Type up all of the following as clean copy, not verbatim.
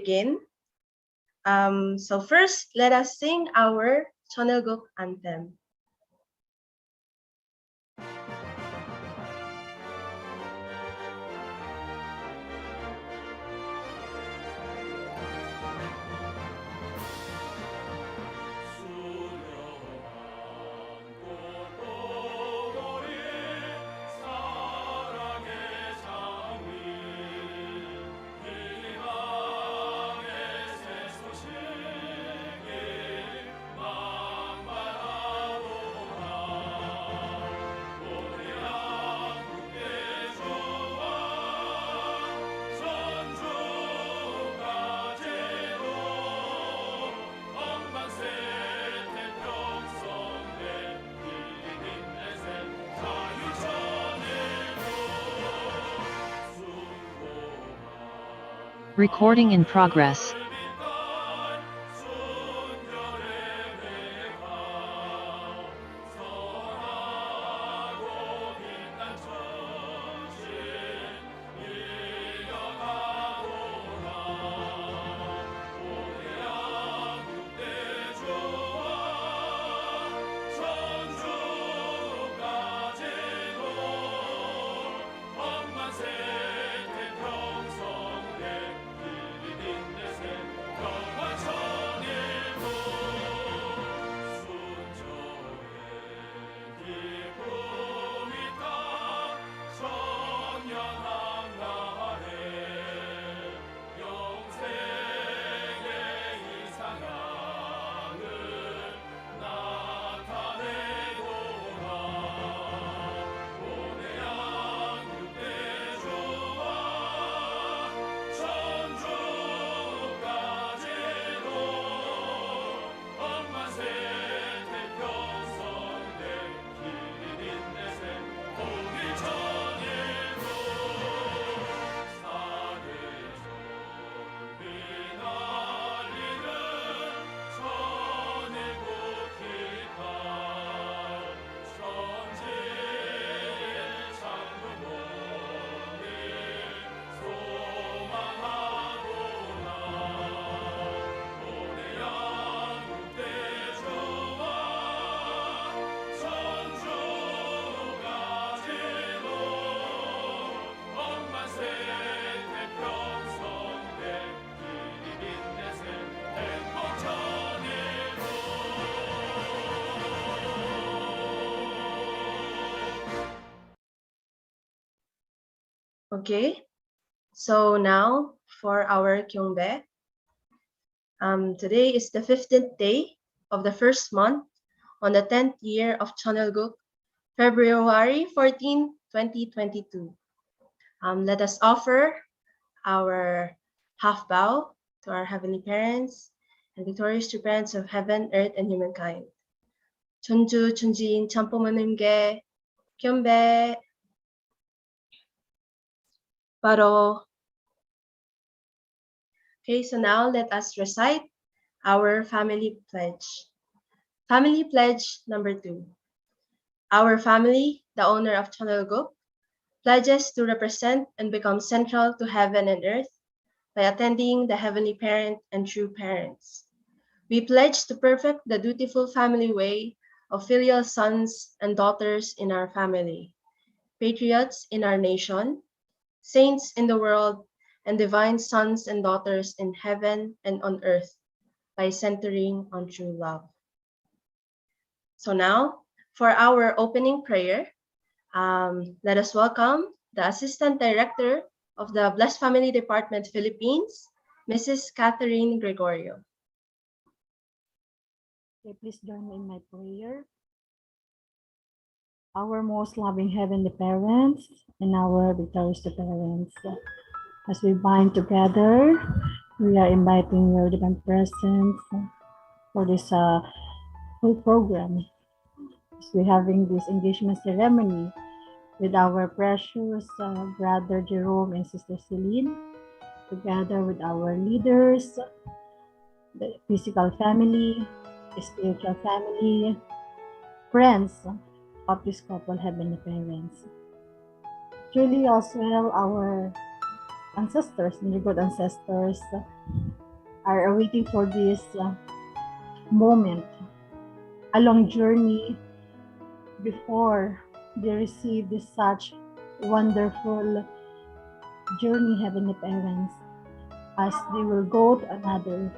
begin. So first, let us sing our Chonelguk anthem. Recording in progress. Okay, so now for our Kyungbae. Today is the 15th day of the first month on the 10th year of Chonelguk, February 14, 2022. Let us offer our half bow to our heavenly parents and victorious true parents of heaven, earth, and humankind. 천주 천지인 참포모님께 경배 바로. Okay, so now let us recite our family pledge. Family pledge number 2. Our family, the owner of Chonelguk, pledges to represent and become central to heaven and earth by attending the heavenly parent and true parents. We pledge to perfect the dutiful family way of filial sons and daughters in our family, patriots in our nation, saints in the world, and divine sons and daughters in heaven and on earth by centering on true love. So now, for our opening prayer, let us welcome the Assistant Director of the Blessed Family Department Philippines, Mrs. Catherine Gregorio. Okay, please join me in my prayer. Our most loving heavenly parents and our victorious parents, as we bind together, we are inviting your divine presence for this whole program. As we're having this engagement ceremony with our precious brother Jerome and sister Celine, together with our leaders, the physical family, the spiritual family, friends of this couple, heavenly parents. Truly as well, our ancestors and their good ancestors are awaiting for this moment, a long journey before they receive this such wonderful journey, Heavenly Parents, as they will go to another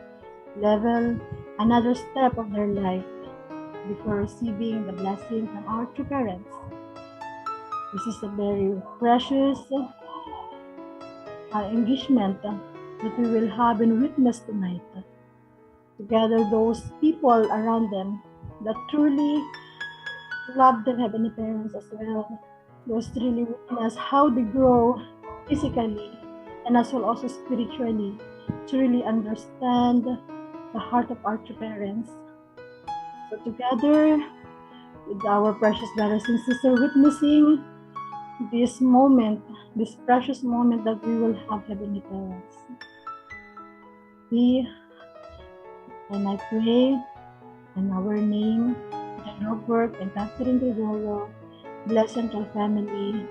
level, another step of their life before receiving the blessing from our true parents. This is a very precious engagement that we will have and witness tonight. Together, those people around them that truly love their Heavenly Parents as well. Those really witness how they grow physically and as well also spiritually to really understand the heart of our true parents. So together with our precious brothers and sisters witnessing this moment, this precious moment that we will have, Heavenly Parents. And I pray in our name, Robert and Catherine Gregorio, bless our family.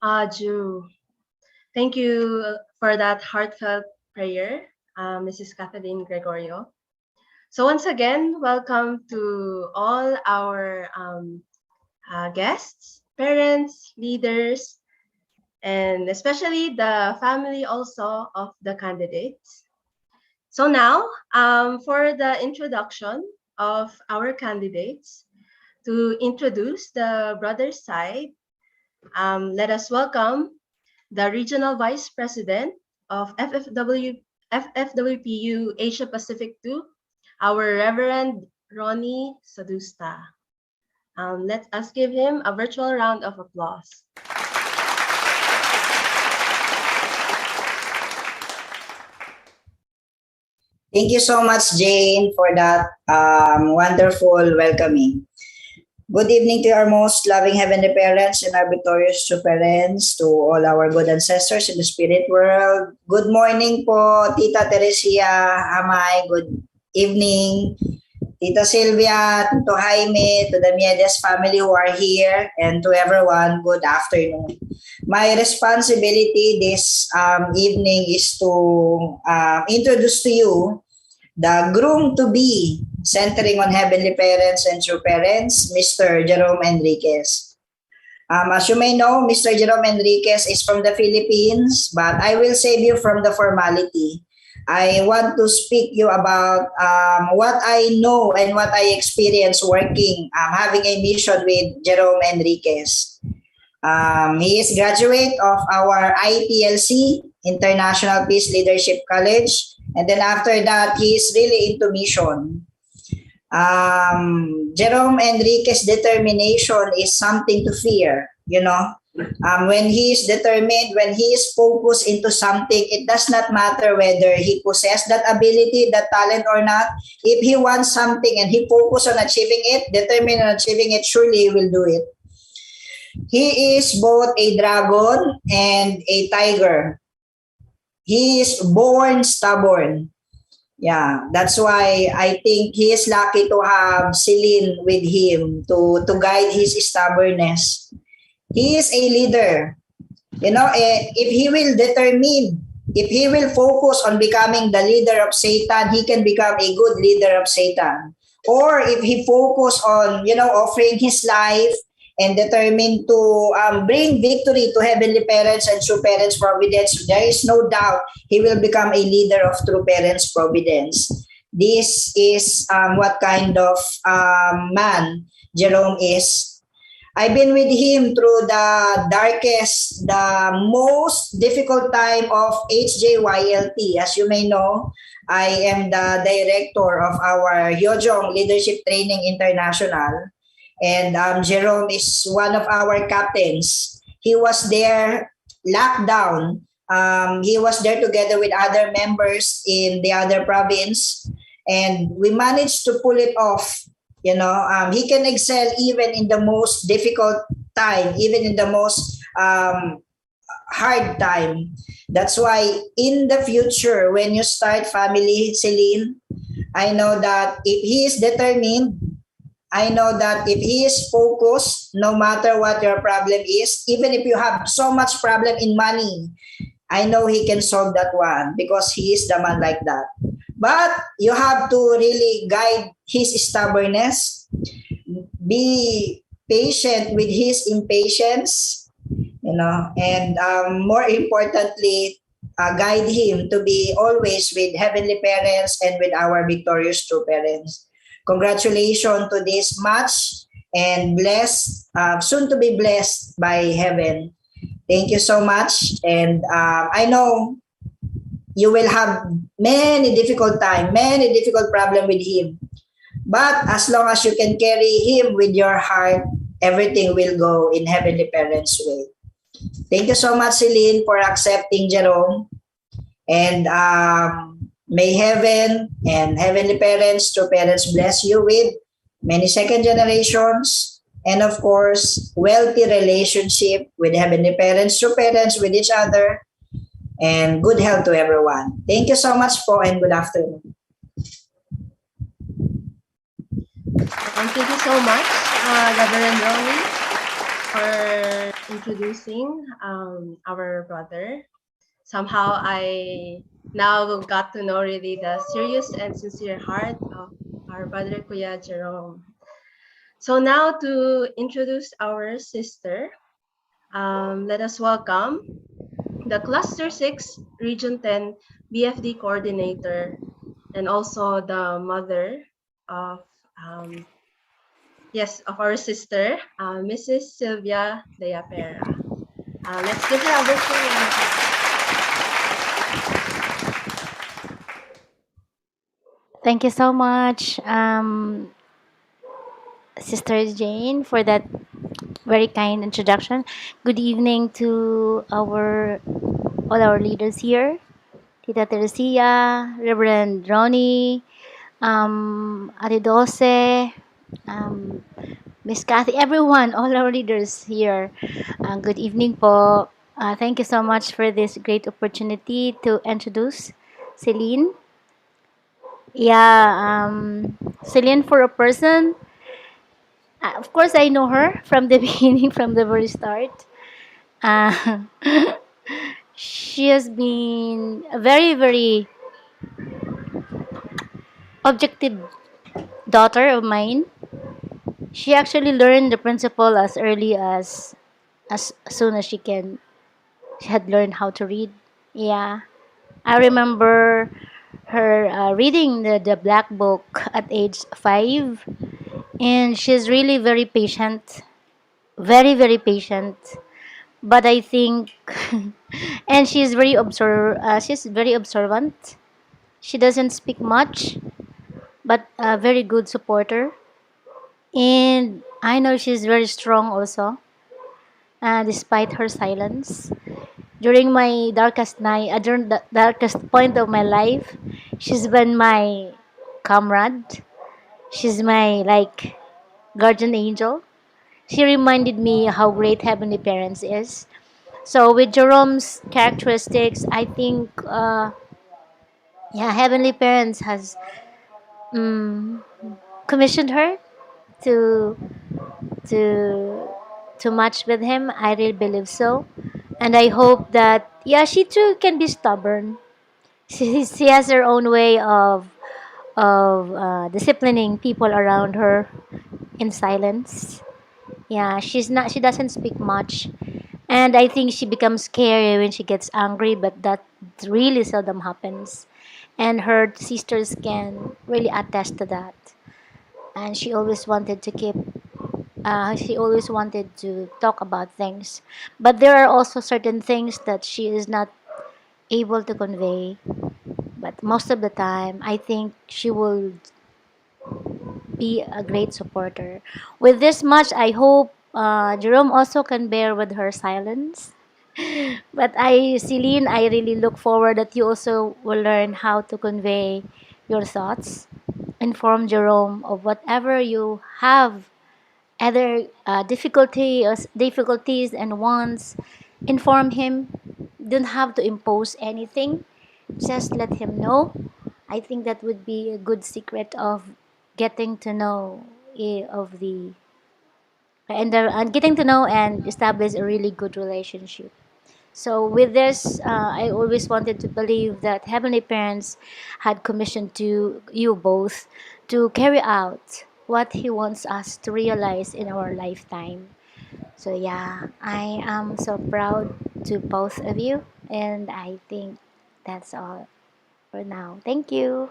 Aju. Thank you for that heartfelt prayer, Mrs. Kathleen Gregorio. So once again, welcome to all our guests, parents, leaders, and especially the family also of the candidates. So now, for the introduction of our candidates, to introduce the brother side, let us welcome the Regional Vice President of FFWPU Asia Pacific 2, our Reverend Ronnie Sadusta. Let us give him a virtual round of applause. Thank you so much, Jane, for that wonderful welcoming. Good evening to our most loving Heavenly Parents and our victorious true parents, to all our good ancestors in the spirit world. Good morning po, Tita Teresia, Amay. Good evening, Tita Sylvia, to Jaime, to the Miedes family who are here, and to everyone, good afternoon. My responsibility this evening is to introduce to you the groom-to-be, centering on Heavenly Parents and True Parents, Mr. Jerome Enriquez. As you may know, Mr. Jerome Enriquez is from the Philippines, but I will save you from the formality. I want to speak you about what I know and what I experienced working, having a mission with Jerome Enriquez. He is graduate of our IPLC, International Peace Leadership College, and then after that, he is really into mission. Jerome Enriquez's determination is something to fear, you know. When he is determined, when he is focused into something, it does not matter whether he possesses that ability, that talent or not. If he wants something and he focuses on achieving it, determined on achieving it, surely he will do it. He is both a dragon and a tiger. He is born stubborn. Yeah, that's why I think he is lucky to have Celine with him to guide his stubbornness. He is a leader. You know, if he will determine, if he will focus on becoming the leader of Satan, he can become a good leader of Satan. Or if he focus on, you know, offering his life and determined to bring victory to Heavenly Parents and True Parents Providence, there is no doubt he will become a leader of True Parents Providence. This is what kind of man Jerome is. I've been with him through the darkest, the most difficult time of HJYLT. As you may know, I am the director of our Hyojong Leadership Training International. And Jerome is one of our captains. He was there locked down. He was there together with other members in the other province. And we managed to pull it off. You know, he can excel even in the most difficult time, even in the most hard time. That's why in the future, when you start family, Celine, I know that if he is determined, I know that if he is focused, no matter what your problem is, even if you have so much problem in money, I know he can solve that one because he is the man like that. But you have to really guide his stubbornness, be patient with his impatience, and more importantly, guide him to be always with heavenly parents and with our victorious true parents. Congratulations to this match and blessed, soon to be blessed by heaven. Thank you so much. And I know you will have many difficult time, many difficult problem with him. But as long as you can carry him with your heart, everything will go in heavenly parents' way. Thank you so much, Celine, for accepting Jerome. And may heaven and heavenly parents, true parents, bless you with many second generations, and of course, wealthy relationship with heavenly parents, true parents, with each other, and good health to everyone. Thank you so much po, and good afternoon. Thank you so much, Reverend Romy, for introducing our brother. Somehow I now got to know really the serious and sincere heart of our brother Kuya Jerome. So now to introduce our sister, let us welcome the Cluster 6 Region 10 BFD Coordinator and also the mother of of our sister, Mrs. Sylvia Deapera. Let's give her a virtual round of applause. Thank you so much, Sister Jane, for that very kind introduction. Good evening to all our leaders here, Tita Teresia, Reverend Ronnie, Ate Dose, Miss Kathy, everyone, all our leaders here. Good evening po. Thank you so much for this great opportunity to introduce Celine. Yeah, Celine, for a person, of course, I know her from the beginning, from the very start. Uh, she has been a very, very objective daughter of mine. She actually learned the principle as early as soon as she can. She had learned how to read. Yeah, I remember her reading the black book at age 5, and she's really very patient, very, very patient. But I think, and she's very observant. She doesn't speak much, but a very good supporter. And I know she's very strong also, despite her silence. During my darkest night, during the darkest point of my life, she's been my comrade. She's my like guardian angel. She reminded me how great Heavenly Parents is. So with Jerome's characteristics, I think, yeah, Heavenly Parents has um, commissioned her to to to match with him. I really believe so, and I hope that yeah, she too can be stubborn. She has her own way of disciplining people around her in silence. Yeah, she doesn't speak much. And I think she becomes scary when she gets angry, but that really seldom happens. And her sisters can really attest to that. And she always wanted to talk about things. But there are also certain things that she is not able to convey. But most of the time, I think she will be a great supporter. With this much, I hope Jerome also can bear with her silence. But Celine, I really look forward that you also will learn how to convey your thoughts, inform Jerome of whatever you have, other difficulties and wants. Inform him. Don't have to impose anything. Just let him know. I think that would be a good secret of getting to know of the and getting to know and establish a really good relationship. So with this, I always wanted to believe that Heavenly Parents had commissioned to you both to carry out what He wants us to realize in our lifetime. So yeah, I am so proud to both of you, and I think that's all for now. Thank you.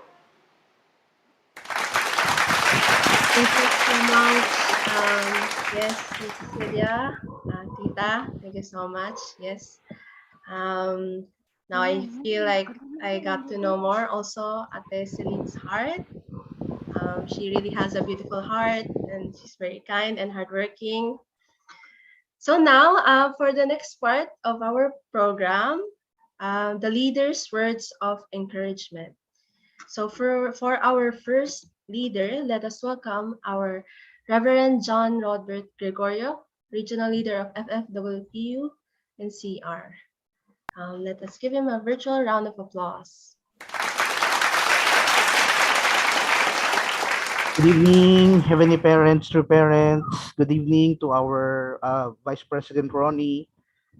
Thank you so much. Yes, Miss Celia, Tita, thank you so much. Yes. Um, Now I feel like I got to know more also Ate Celine's heart. She really has a beautiful heart and she's very kind and hardworking. So now, for the next part of our program, the leader's words of encouragement. So for our first leader, let us welcome our Reverend John Rodbert Gregorio, Regional Leader of FFWPU and CR. Let us give him a virtual round of applause. Good evening, Heavenly Parents, true parents. Good evening to our Vice President Ronnie,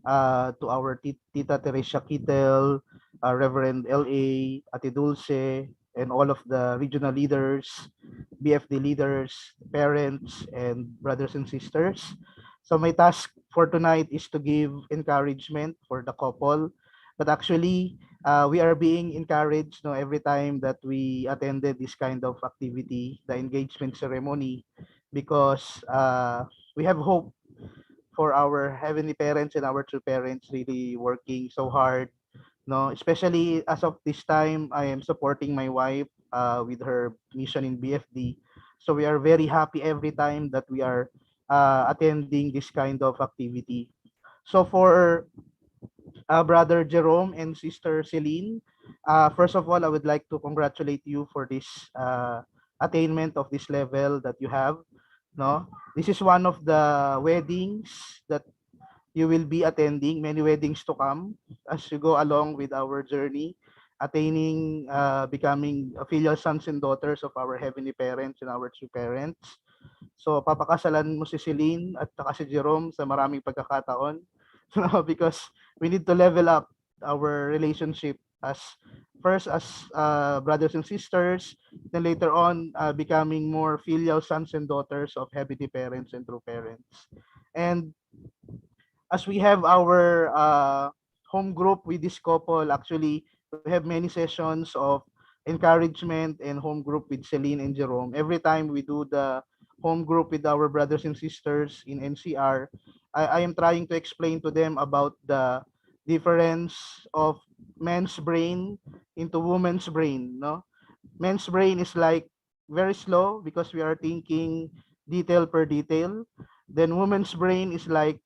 to our Tita Teresa Kittel, Reverend L.A., Ate Dulce, and all of the regional leaders, BFD leaders, parents, and brothers and sisters. So my task for tonight is to give encouragement for the couple. But actually, we are being encouraged every time that we attended this kind of activity, the engagement ceremony, because we have hope for our heavenly parents and our true parents really working so hard. No, especially as of this time, I am supporting my wife with her mission in BFD. So we are very happy every time that we are attending this kind of activity. So for Brother Jerome and Sister Celine. First of all, I would like to congratulate you for this attainment of this level that you have. No, this is one of the weddings that you will be attending. Many weddings to come as you go along with our journey, attaining, becoming filial sons and daughters of our heavenly parents and our true parents. So papakasalan mo si Celine at saka si Jerome sa maraming pagkakataon because we need to level up our relationship as first as brothers and sisters, then later on becoming more filial sons and daughters of heavenly parents and true parents. And as we have our home group with this couple, actually, we have many sessions of encouragement and home group with Celine and Jerome. Every time we do the home group with our brothers and sisters in NCR, I am trying to explain to them about the difference of men's brain into woman's brain. No, men's brain is like very slow because we are thinking detail per detail. Then woman's brain is like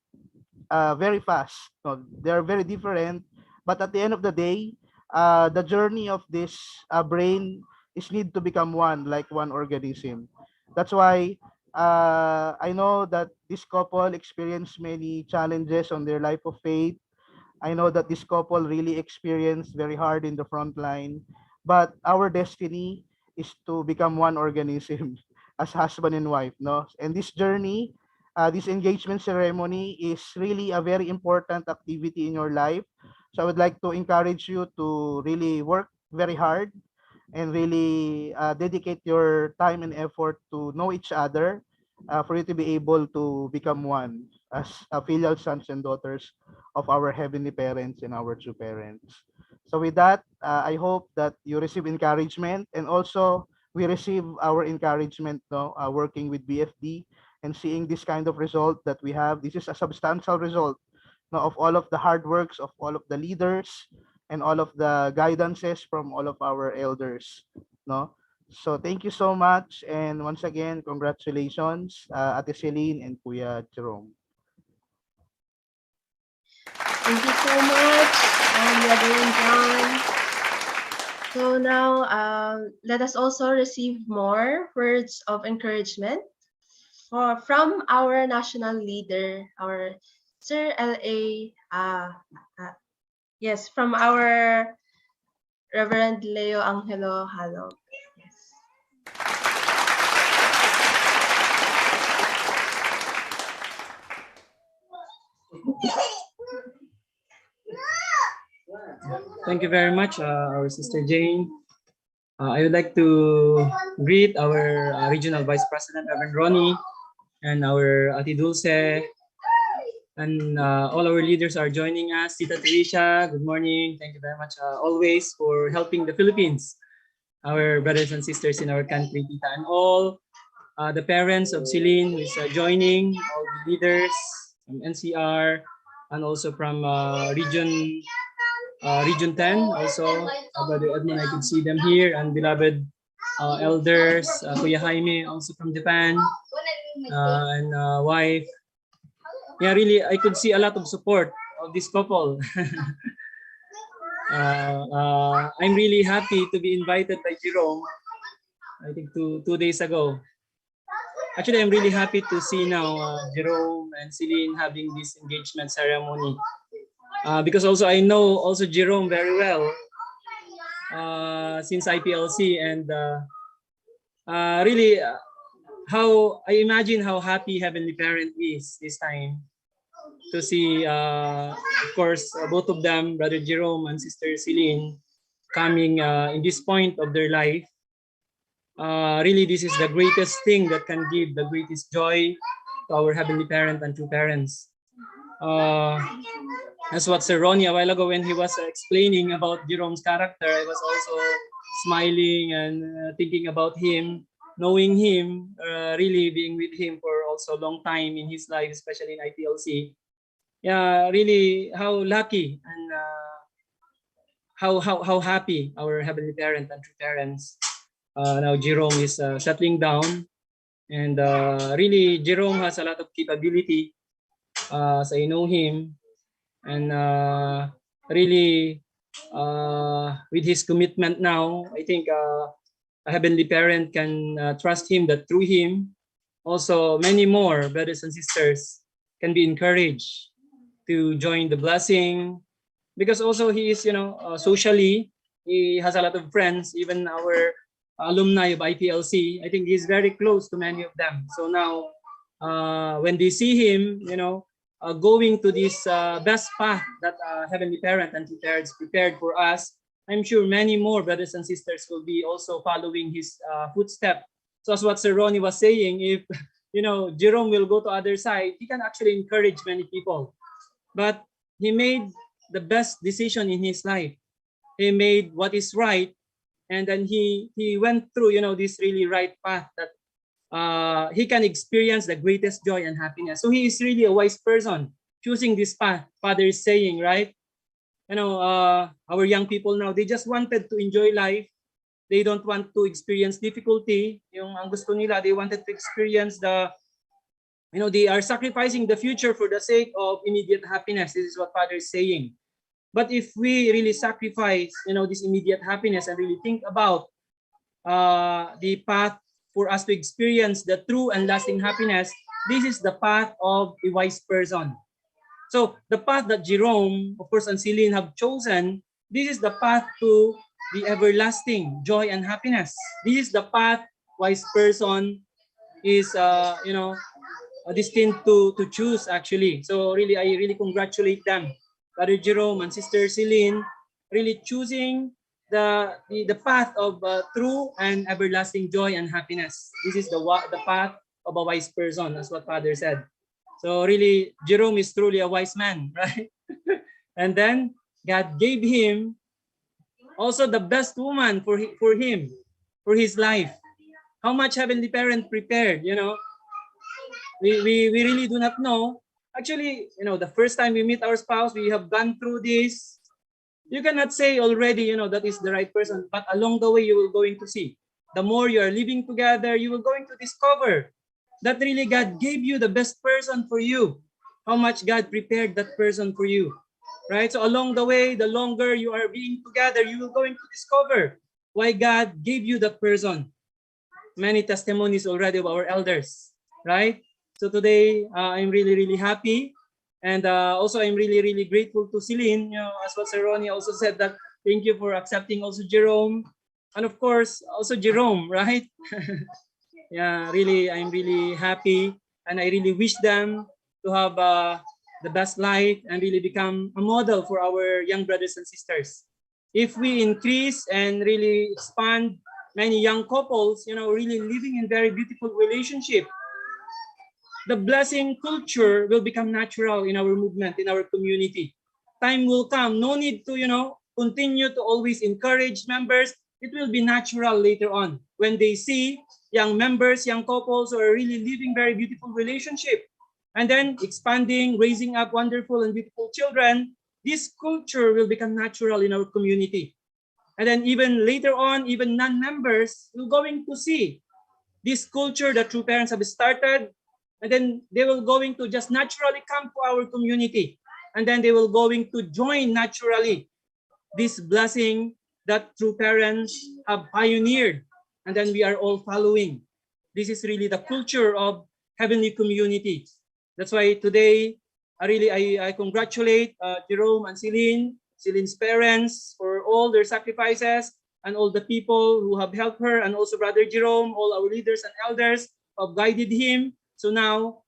very fast. No, they're very different, but at the end of the day, the journey of this brain is need to become one, like one organism. That's why I know that this couple experienced many challenges on their life of faith. I know that this couple really experienced very hard in the front line, but our destiny is to become one organism as husband and wife, no? And this journey, this engagement ceremony is really a very important activity in your life. So I would like to encourage you to really work very hard and really dedicate your time and effort to know each other for you to be able to become one as filial sons and daughters of our heavenly parents and our true parents. So with that, I hope that you receive encouragement, and also we receive our encouragement no, working with BFD and seeing this kind of result that we have. This is a substantial result no, of all of the hard works of all of the leaders and all of the guidances from all of our elders. No? So thank you so much, and once again, congratulations, Ate Celine and Kuya Jerome. Thank you so much, Reverend John. So now, let us also receive more words of encouragement from our national leader, our Sir L.A. Yes, from our Reverend Leo Angelo Halog. Yes. Thank you very much, our sister Jane. I would like to greet our Regional Vice President, Reverend Ronnie, and our Ati Dulce, and all our leaders are joining us. Tita Teresa, good morning. Thank you very much always for helping the Philippines, our brothers and sisters in our country, Tita, and all the parents of Celine who is joining, all the leaders from NCR, and also from Region 10, also Brother Edmund, I could see them here, and beloved elders, Kuya Jaime, also from Japan, and wife. Yeah, really, I could see a lot of support of this couple. I'm really happy to be invited by Jerome, I think two days ago. Actually, I'm really happy to see now Jerome and Celine having this engagement ceremony. Because also I know also Jerome very well since IPLC, and really how I imagine how happy Heavenly Parent is this time to see, of course, both of them, Brother Jerome and Sister Celine, coming in this point of their life. Really, this is the greatest thing that can give the greatest joy to our Heavenly Parent and true parents. That's what Sir Ronnie a while ago when he was explaining about Jerome's character, I was also smiling and thinking about him, knowing him, really being with him for also a long time in his life, especially in IPLC. Yeah, really, how lucky and how happy our Heavenly Parent and true parents. Now Jerome is settling down, and really Jerome has a lot of capability as I know him, and really with his commitment now, I think a Heavenly Parent can trust him that through him also many more brothers and sisters can be encouraged to join the blessing, because also he is, socially, he has a lot of friends, even our alumni of IPLC. I think he's very close to many of them. So now when they see him, going to this best path that Heavenly Parent and true parents prepared for us, I'm sure many more brothers and sisters will be also following his footstep. So as what Sir Ronnie was saying, if Jerome will go to other side, he can actually encourage many people. But he made the best decision in his life. He made what is right, and then he went through this really right path that he can experience the greatest joy and happiness. So he is really a wise person choosing this path. Father is saying, right? Our young people now, they just wanted to enjoy life. They don't want to experience difficulty. Yung ang gusto nila, they wanted to experience they are sacrificing the future for the sake of immediate happiness. This is what Father is saying. But if we really sacrifice, this immediate happiness and really think about the path for us to experience the true and lasting happiness, this is the path of a wise person. So the path that Jerome, of course, and Celine have chosen, this is the path to the everlasting joy and happiness. This is the path wise person is, destined to choose, actually. So really, I really congratulate them, Brother Jerome and Sister Celine, really choosing the path of true and everlasting joy and happiness. This is the path of a wise person, as what Father said. So really, Jerome is truly a wise man, right? And then God gave him also the best woman for him, for his life. How much Heavenly Parent prepared, we really do not know. Actually, the first time we meet our spouse, we have gone through this. You cannot say already, that is the right person, but along the way, you will going to see. The more you are living together, you will going to discover that really God gave you the best person for you. How much God prepared that person for you, right? So along the way, the longer you are being together, you will going to discover why God gave you that person. Many testimonies already of our elders, right? So today, I'm really, really happy. And also, I'm really, really grateful to Celine, as what Sir Ronnie also said, that thank you for accepting also Jerome. And of course, also Jerome, right? Yeah, really, I'm really happy. And I really wish them to have the best life and really become a model for our young brothers and sisters. If we increase and really expand many young couples, really living in very beautiful relationship, the blessing culture will become natural in our movement, in our community. Time will come. No need to, continue to always encourage members. It will be natural later on when they see young members, young couples who are really living very beautiful relationship and then expanding, raising up wonderful and beautiful children. This culture will become natural in our community. And then even later on, even non-members will going to see this culture that true parents have started, and then they will going to just naturally come to our community, and then they will going to join naturally this blessing that true parents have pioneered, and then we are all following. This is really the culture of heavenly community. That's why today I congratulate Jerome and Celine's parents for all their sacrifices, and all the people who have helped her, and also Brother Jerome, all our leaders and elders who have guided him. So now,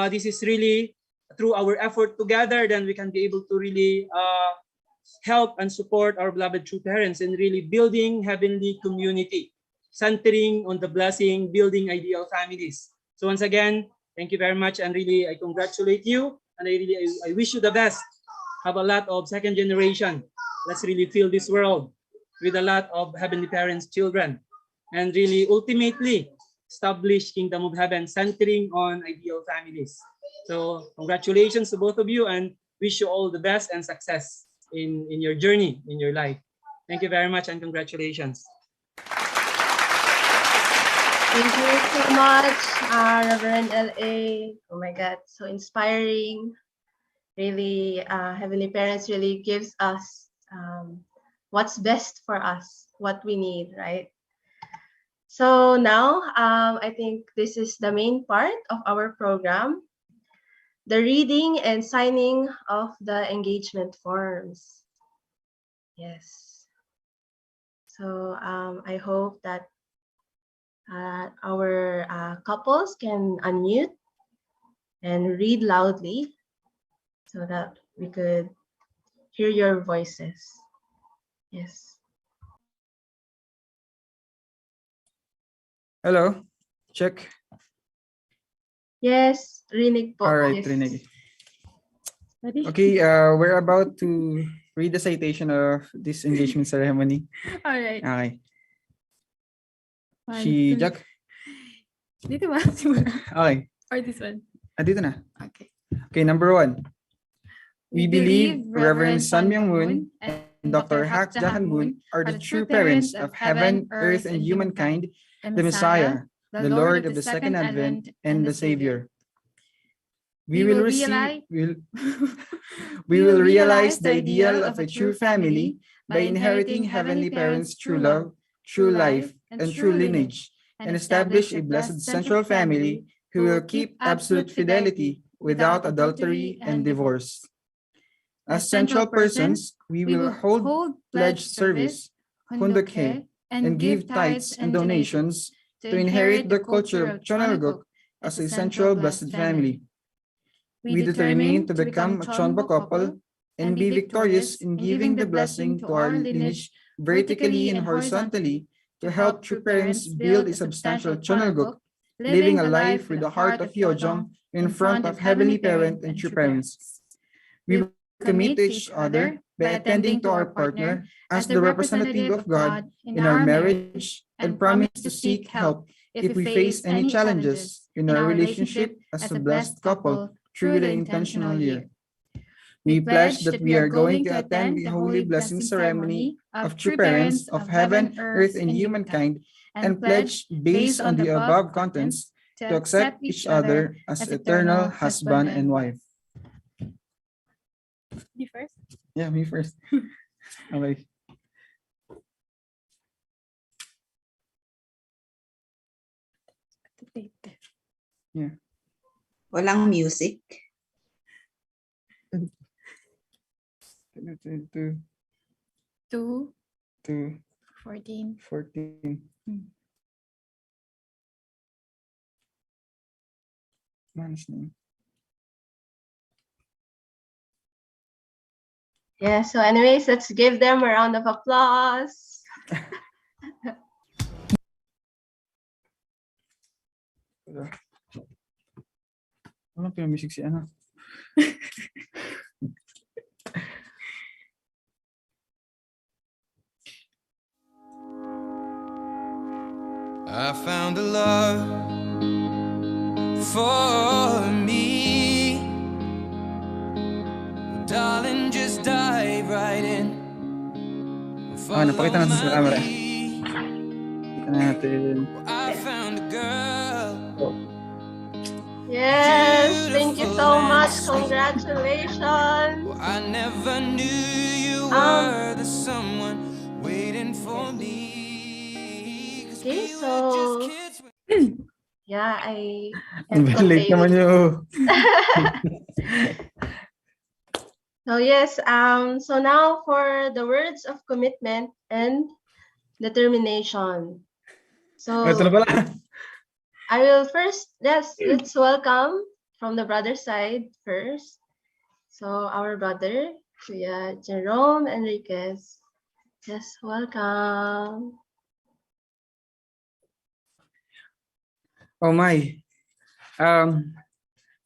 this is really through our effort together, then we can be able to really help and support our beloved true parents in really building heavenly community, centering on the blessing, building ideal families. So once again, thank you very much, and really I congratulate you, and I wish you the best. Have a lot of second generation. Let's really fill this world with a lot of heavenly parents, children, and really ultimately establish kingdom of heaven centering on ideal families. So congratulations to both of you, and wish you all the best and success in your journey, in your life. Thank you very much, and congratulations. Thank you so much, Reverend L.A. Oh my God, so inspiring. Really, Heavenly Parents really gives us what's best for us, what we need, right? So now, I think this is the main part of our program, the reading and signing of the engagement forms. Yes. So I hope that our couples can unmute and read loudly so that we could hear your voices. Yes. Hello, check. Yes, rinig po. All right, Yes. rinig. Ready? Okay, we're about to read the citation of this engagement ceremony. All right. Okay. One, Si two. Jack. Dito ba? Okay. Or this one? Dito na. Okay. Okay, number 1. We believe Reverend Sun Myung Moon and Dr. Hak Jahan Moon are the true parents of heaven, earth, and humankind, the Messiah, the Lord of the second advent, and the Savior. We will realize the ideal of a true family by inheriting heavenly parents' true love, true life, and true lineage, and establish a blessed central family who will keep absolute fidelity without adultery and divorce. As central persons, we will hold pledge service, hundokhe, and give tithes and donations to inherit the culture of Chonalgok as a central blessed family. We determine to become a Chonbo couple and be victorious in giving the blessing to our lineage vertically and horizontally to help true parents build a substantial Chonalgok, living a life with the heart of Yojong in front of Heavenly Parent and true parents. We will commit to each other by attending to our partner as the representative of God in our marriage and promise to seek help if we face any challenges in our relationship as a blessed couple through the intentional year. We pledge that we are going to attend the holy blessing ceremony of true parents of heaven, earth, and humankind, and pledge, based on the above contents, to accept each other as eternal husband and wife. You first? Yeah, me first. Okay. Yeah. Walang music. 2, 2, 14. 14. Man's name. Yeah, so anyways, let's give them a round of applause. Walang pinamisig si ano. I found a love for me. Darling, just dive right in. Napakita natin sa camera. Kita natin. I found a girl. Yes, thank you so much. Congratulations. I never knew you were the someone waiting for me. Okay, so yeah, I Ang late naman yun. So yes, so now for the words of commitment and determination. So Ito na pala. I will first, let's welcome from the brother side first. So our brother, Kuya Jerome Enriquez. Yes, welcome. Oh my.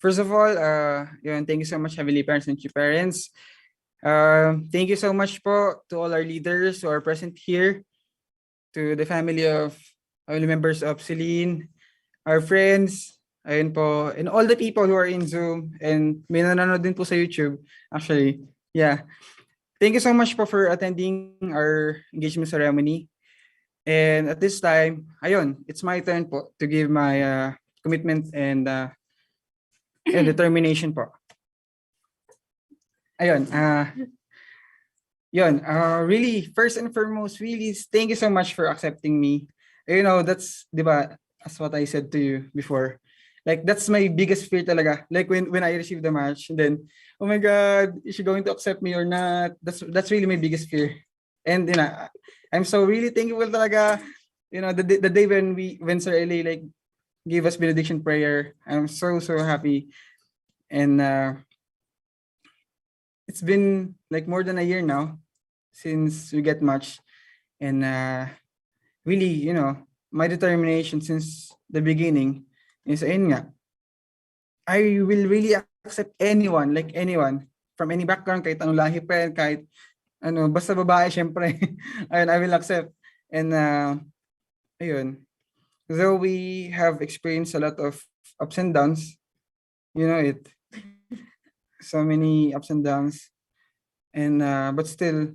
First of all, thank you so much, Heavenly Parents and True Parents. Thank you so much po to all our leaders who are present here, to the family members of Celine, our friends, ayun po, and all the people who are in Zoom, and may nanonood din po sa YouTube, actually. Yeah. Thank you so much po for attending our engagement ceremony. And at this time, ayun, it's my turn po to give my commitment and determination po. Ayun, really, first and foremost, really, thank you so much for accepting me. You know, that's, di ba, as what I said to you before, like, that's my biggest fear talaga. Like, when I received the match, and then, oh my God, is she going to accept me or not? That's really my biggest fear. And, you know, I'm so really thankful talaga. You know, the day when Sir Eli, like, gave us benediction prayer, I'm so happy. And it's been like more than a year now since we get matched. And really, you know, my determination since the beginning is, ayun nga, I will really accept anyone, like anyone, from any background, kahit anong lahi pa yan, kahit ano, basta babae, syempre, ayun, I will accept. And ayun, though we have experienced a lot of ups and downs, you know it, so many ups and downs, and but still,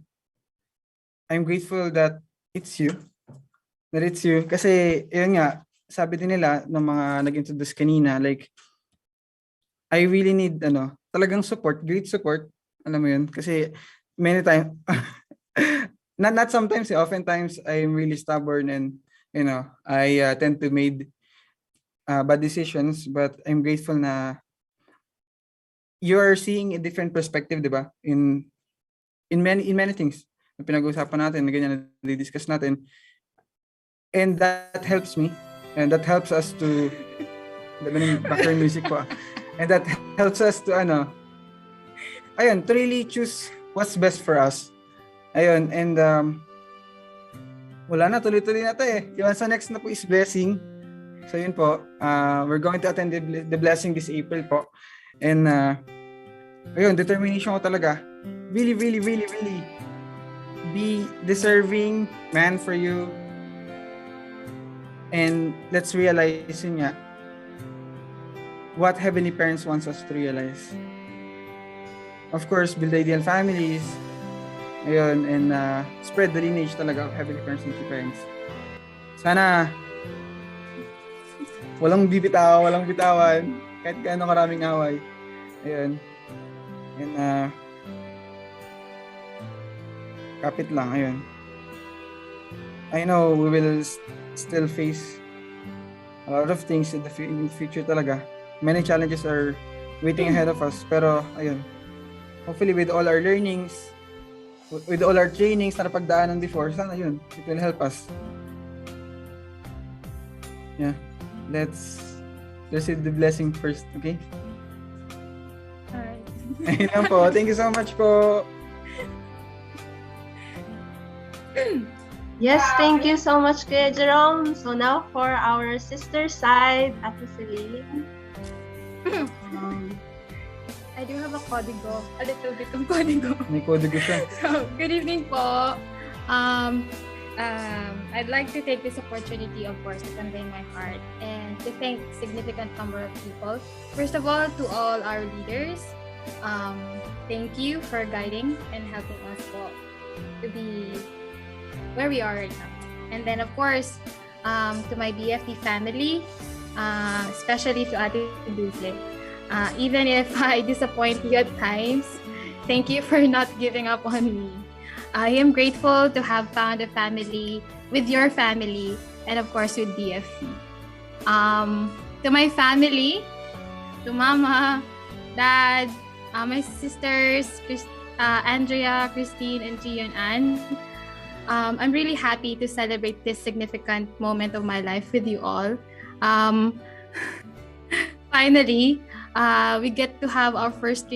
I'm grateful that it's you. Kasi, yun nga, sabi din nila ng mga nag-introduce kanina, like, I really need, talagang support, great support, alam mo yun, kasi many times, not sometimes, oftentimes, I'm really stubborn and, you know, I tend to make bad decisions, but I'm grateful na you're seeing a different perspective, di ba? In many things na pinag-uusapan natin, na ganyan na discuss natin. And that helps me. And that helps us to background music po. And that helps us to ayun, to really choose what's best for us. Ayun, and wala na, tuloy-tuloy na to eh. Yung sa next na po is blessing. So yun po, we're going to attend the blessing this April po. And ayun, determination ko talaga. Really be deserving man for you. And let's realize yun nga, what Heavenly Parents wants us to realize. Of course, build ideal families. Ayun, and spread the lineage talaga of Heavenly Parents and True Parents. Sana walang bitawan, kahit gaano karaming away. Ayun. And kapit lang, ayun. I know we will still face a lot of things in the future talaga. Many challenges are waiting ahead of us. Pero, ayun. Hopefully, with all our learnings, with all our trainings na napagdaanan before, sana yun, it will help us. Yeah. Let's receive the blessing first, okay? Alright. Ayun lang po. Thank you so much po. Yes, thank you so much, Kuya Jerome. So now for our sister side, Ate Celine. I do have a kodigo, a little bit of kodigo. May kodigo siya. So, good evening po. I'd like to take this opportunity, of course, to convey my heart and to thank significant number of people. First of all, to all our leaders, thank you for guiding and helping us po to be where we are right now. And then, of course, to my BFT family, especially to Ate Dulce. Even if I disappoint you at times, thank you for not giving up on me. I am grateful to have found a family with your family and of course with BFT. To my family, to Mama, Dad, my sisters, Andrea, Christine, and Gian Ann, I'm really happy to celebrate this significant moment of my life with you all. Finally, we get to have our first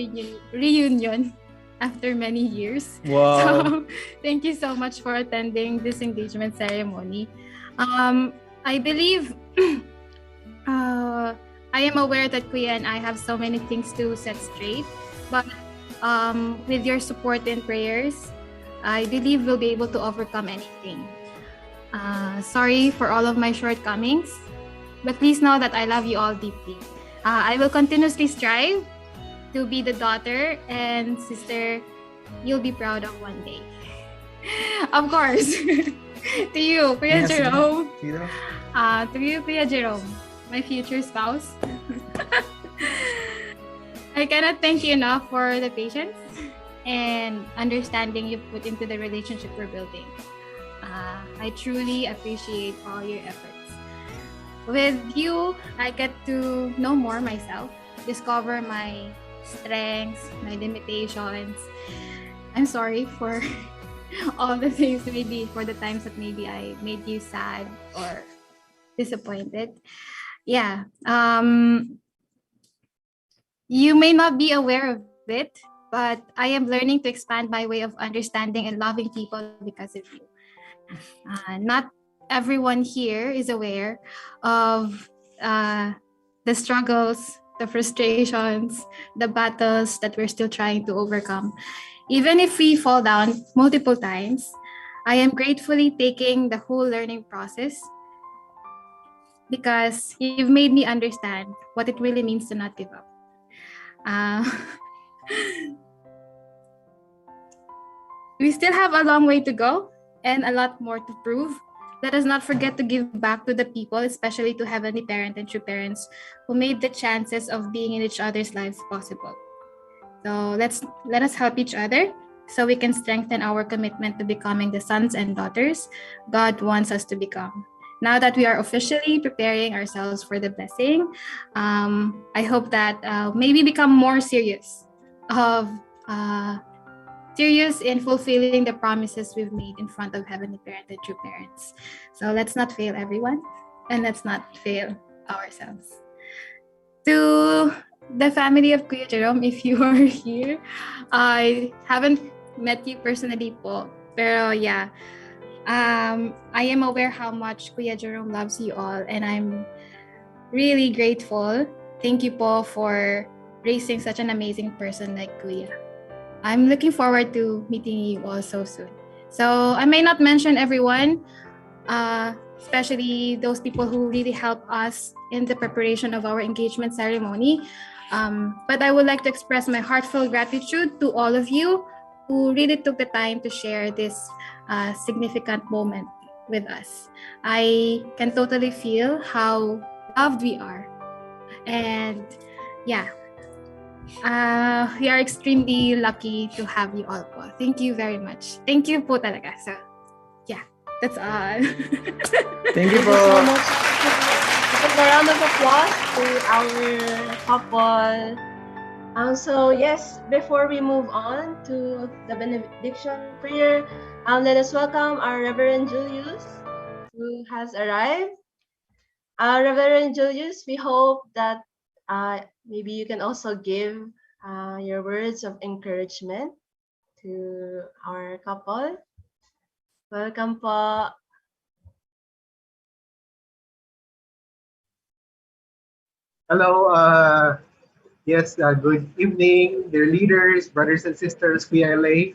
reunion after many years. Wow. So, thank you so much for attending this engagement ceremony. I believe I am aware that Kuya and I have so many things to set straight, but with your support and prayers, I believe we'll be able to overcome anything. Sorry for all of my shortcomings, but please know that I love you all deeply. I will continuously strive to be the daughter and sister you'll be proud of one day. Of course, to you, Kuya Jerome. To you, Kuya Jerome, my future spouse. I cannot thank you enough for the patience and understanding you put into the relationship we're building. I truly appreciate all your efforts. With you, I get to know more myself, discover my strengths, my limitations. I'm sorry for all the things, maybe for the times that maybe I made you sad or disappointed. Yeah. You may not be aware of it, but I am learning to expand my way of understanding and loving people because of you. Not everyone here is aware of the struggles, the frustrations, the battles that we're still trying to overcome. Even if we fall down multiple times, I am gratefully taking the whole learning process because you've made me understand what it really means to not give up. We still have a long way to go and a lot more to prove. Let us not forget to give back to the people, especially to Heavenly Parent and true parents who made the chances of being in each other's lives possible. So let us help each other so we can strengthen our commitment to becoming the sons and daughters God wants us to become. Now that we are officially preparing ourselves for the blessing, I hope that maybe become more serious in fulfilling the promises we've made in front of Heavenly Parent and true parents. So let's not fail everyone, and let's not fail ourselves. To the family of Kuya Jerome, if you are here, I haven't met you personally po, pero yeah, I am aware how much Kuya Jerome loves you all, and I'm really grateful. Thank you po for raising such an amazing person like Kuya. I'm looking forward to meeting you all so soon. So I may not mention everyone, especially those people who really help us in the preparation of our engagement ceremony. But I would like to express my heartfelt gratitude to all of you who really took the time to share this significant moment with us. I can totally feel how loved we are. And yeah, we are extremely lucky to have you all po. Thank you very much. Thank you po talaga. So, yeah, that's all. Thank you Thank you so po. much. Give a round of applause to our couple. So yes, before we move on to the benediction prayer, let us welcome our Reverend Julius, who has arrived. Reverend Julius, we hope that maybe you can also give your words of encouragement to our couple. Welcome po. Hello, yes, good evening, dear leaders, brothers and sisters, PLA.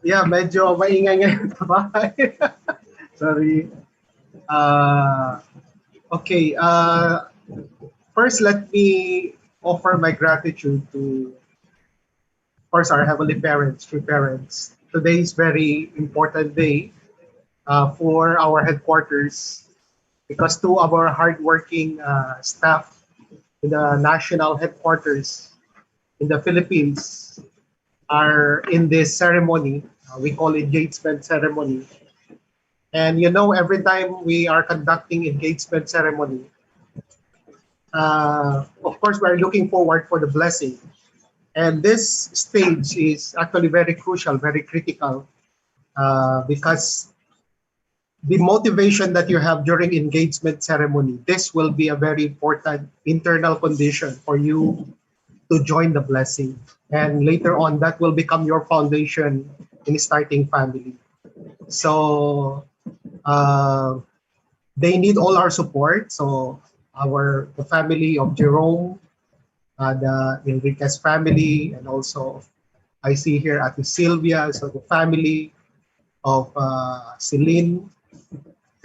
Yeah, medyo maingay ngayon sa bahay. Sorry. Okay, first let me offer my gratitude to, of course, our Heavenly Parents, true parents. Today is very important day for our headquarters because two of our hardworking staff in the national headquarters in the Philippines are in this ceremony. We call it engagement ceremony. And you know, every time we are conducting engagement ceremony, of course, we're looking forward for the blessing. And this stage is actually very crucial, very critical, because the motivation that you have during engagement ceremony, this will be a very important internal condition for you to join the blessing. And later on, that will become your foundation in starting family. So they need all our support. So the family of Jerome, the Enriquez family, and also I see here at Sylvia, so the family of Celine,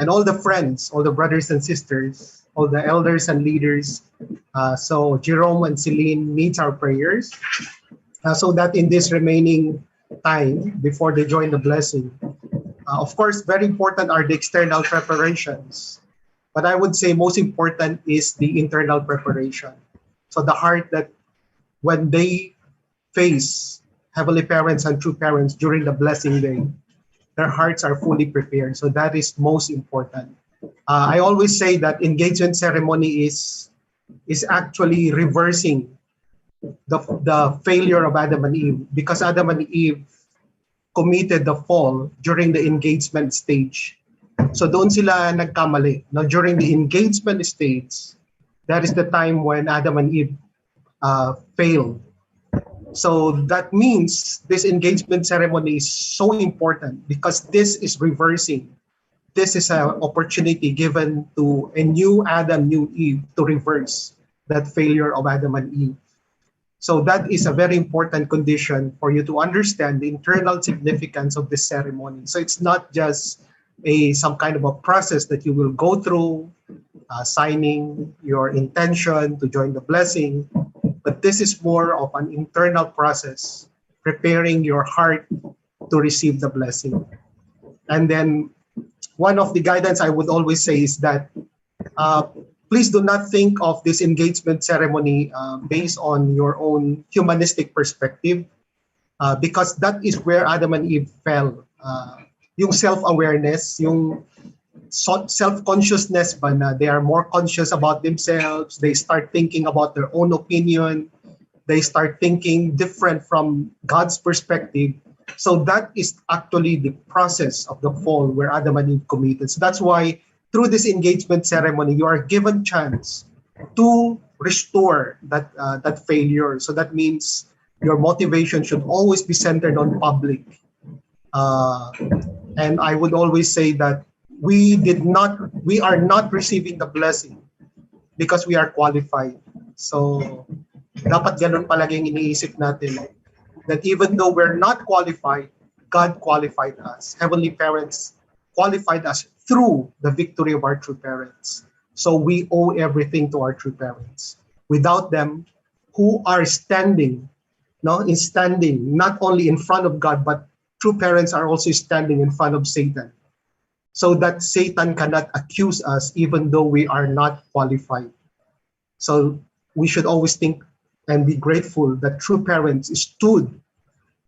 and all the friends, all the brothers and sisters, all the elders and leaders. So Jerome and Celine needs our prayers so that in this remaining time before they join the blessing, of course, very important are the external preparations. But I would say most important is the internal preparation. So the heart that when they face Heavenly Parents and true parents during the blessing day, their hearts are fully prepared. So that is most important. I always say that engagement ceremony is actually reversing the failure of Adam and Eve, because Adam and Eve committed the fall during the engagement stage. So doon sila nagkamali. Now, during the engagement stage, that is the time when Adam and Eve failed. So that means this engagement ceremony is so important because this is reversing. This is an opportunity given to a new Adam, new Eve to reverse that failure of Adam and Eve. So that is a very important condition for you to understand the internal significance of this ceremony. So it's not just some kind of a process that you will go through, signing your intention to join the blessing, but this is more of an internal process, preparing your heart to receive the blessing. And then one of the guidance I would always say is that please do not think of this engagement ceremony based on your own humanistic perspective, because that is where Adam and Eve fell. Yung self-awareness, yung self-consciousness ba na they are more conscious about themselves, they start thinking about their own opinion, they start thinking different from God's perspective. So that is actually the process of the fall where Adam and Eve committed. So that's why through this engagement ceremony, you are given chance to restore that failure. So that means your motivation should always be centered on public. And I would always say that we are not receiving the blessing because we are qualified. So dapat ganun palaging iniisip natin that even though we're not qualified, God qualified us. Heavenly Parents qualified us through the victory of our true parents. So we owe everything to our true parents. Without them, who are standing not only in front of God, but true parents are also standing in front of Satan, so that Satan cannot accuse us even though we are not qualified. So we should always think and be grateful that true parents stood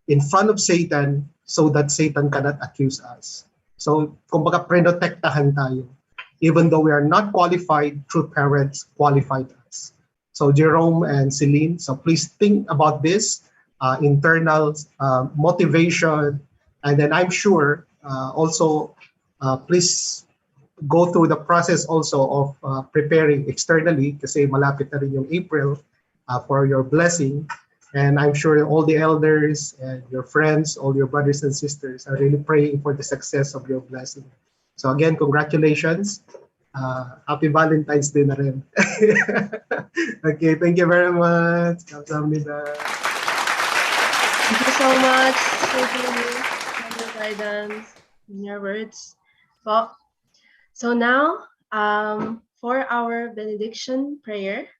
in front of Satan so that Satan cannot accuse us. So, kumbaga, prenotektahan tayo. Even though we are not qualified, true parents qualified us. So, Jerome and Celine, so please think about this internal motivation. And then I'm sure also, please go through the process also of preparing externally, kasi malapit na rin yung April for your blessing. And I'm sure all the elders and your friends, all your brothers and sisters are really praying for the success of your blessing. So again, congratulations. Happy Valentine's Day na rin. Okay, thank you very much. 감사합니다. Thank you so much, Sir Julie, for your guidance and your words. Well, so now, for our benediction prayer,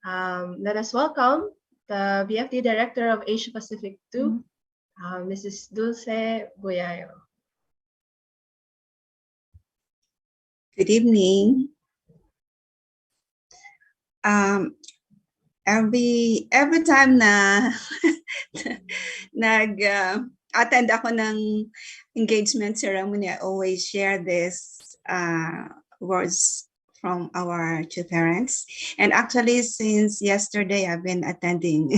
let us welcome the BFD Director of Asia Pacific 2, Mrs. Dulce Buyayo. Good evening. Every time na attend ako ng engagement ceremony, I always share this words from our two parents. And actually, since yesterday, I've been attending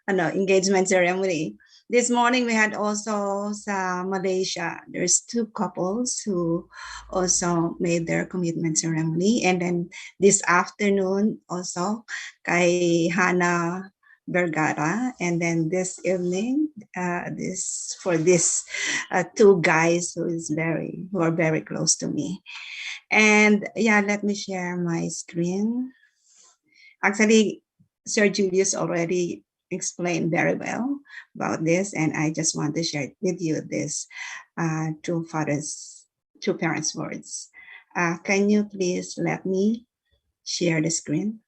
engagement ceremony. This morning, we had also sa Malaysia, there's two couples who also made their commitment ceremony. And then this afternoon also, kay Hannah Vergara. And then this evening, this two guys who are very close to me. And yeah, let me share my screen. Actually, Sir Julius already explained very well about this, and I just want to share with you this two parents' words. Can you please let me share the screen?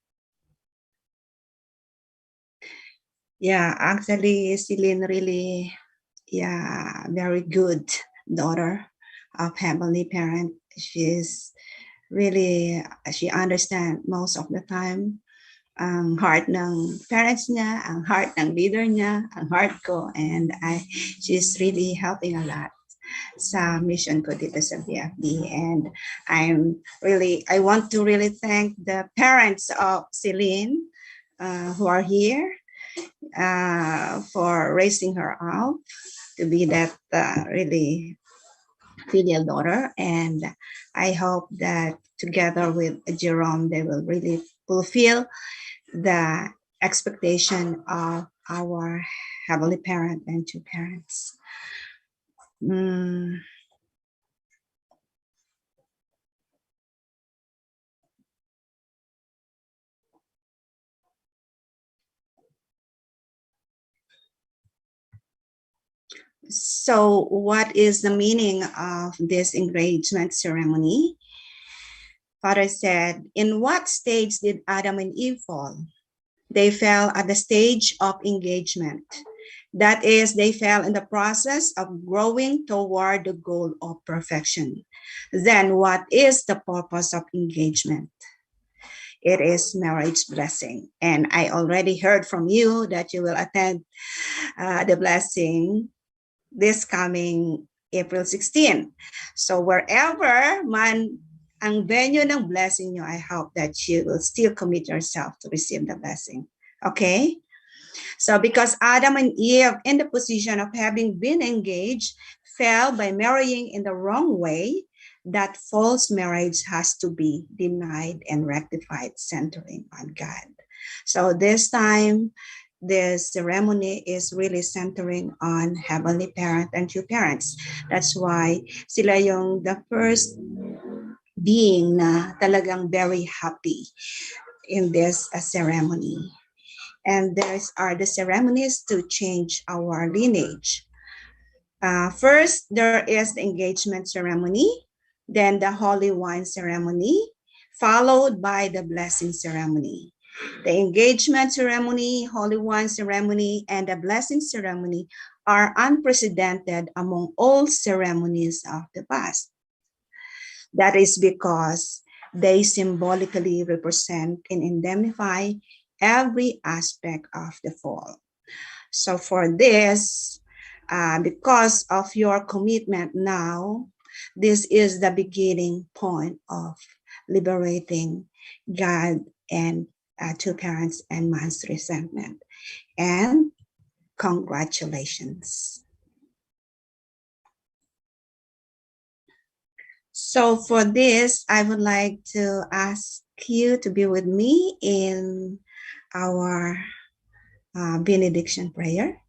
Yeah, actually, Celine really, very good daughter of Heavenly Parent. She's really, she understands most of the time ang heart ng parents niya, ang heart ng leader niya, ang heart ko, and she's really helping a lot sa mission ko dito sa BFD. And I want to really thank the parents of Celine who are here for raising her up to be that really filial daughter. And I hope that together with Jerome, they will really fulfill the expectation of our Heavenly Parent and two parents. So what is the meaning of this engagement ceremony? Father said, in what stage did Adam and Eve fall? They fell at the stage of engagement. That is, they fell in the process of growing toward the goal of perfection. Then what is the purpose of engagement? It is marriage blessing. And I already heard from you that you will attend the blessing this coming April 16. So wherever man ang venue ng blessing nyo, I hope that you will still commit yourself to receive the blessing. Okay? So because Adam and Eve, in the position of having been engaged, fell by marrying in the wrong way, that false marriage has to be denied and rectified, centering on God. So this time, the ceremony is really centering on Heavenly Parent and two parents. That's why sila yung the first being na talagang very happy in this ceremony. And these are the ceremonies to change our lineage. First, there is the engagement ceremony, then the holy wine ceremony, followed by the blessing ceremony. The engagement ceremony, holy wine ceremony, and the blessing ceremony are unprecedented among all ceremonies of the past. That is because they symbolically represent and indemnify every aspect of the fall. So for this, because of your commitment now, this is the beginning point of liberating God and two parents and man's resentment. And congratulations. So for this, I would like to ask you to be with me in our benediction prayer.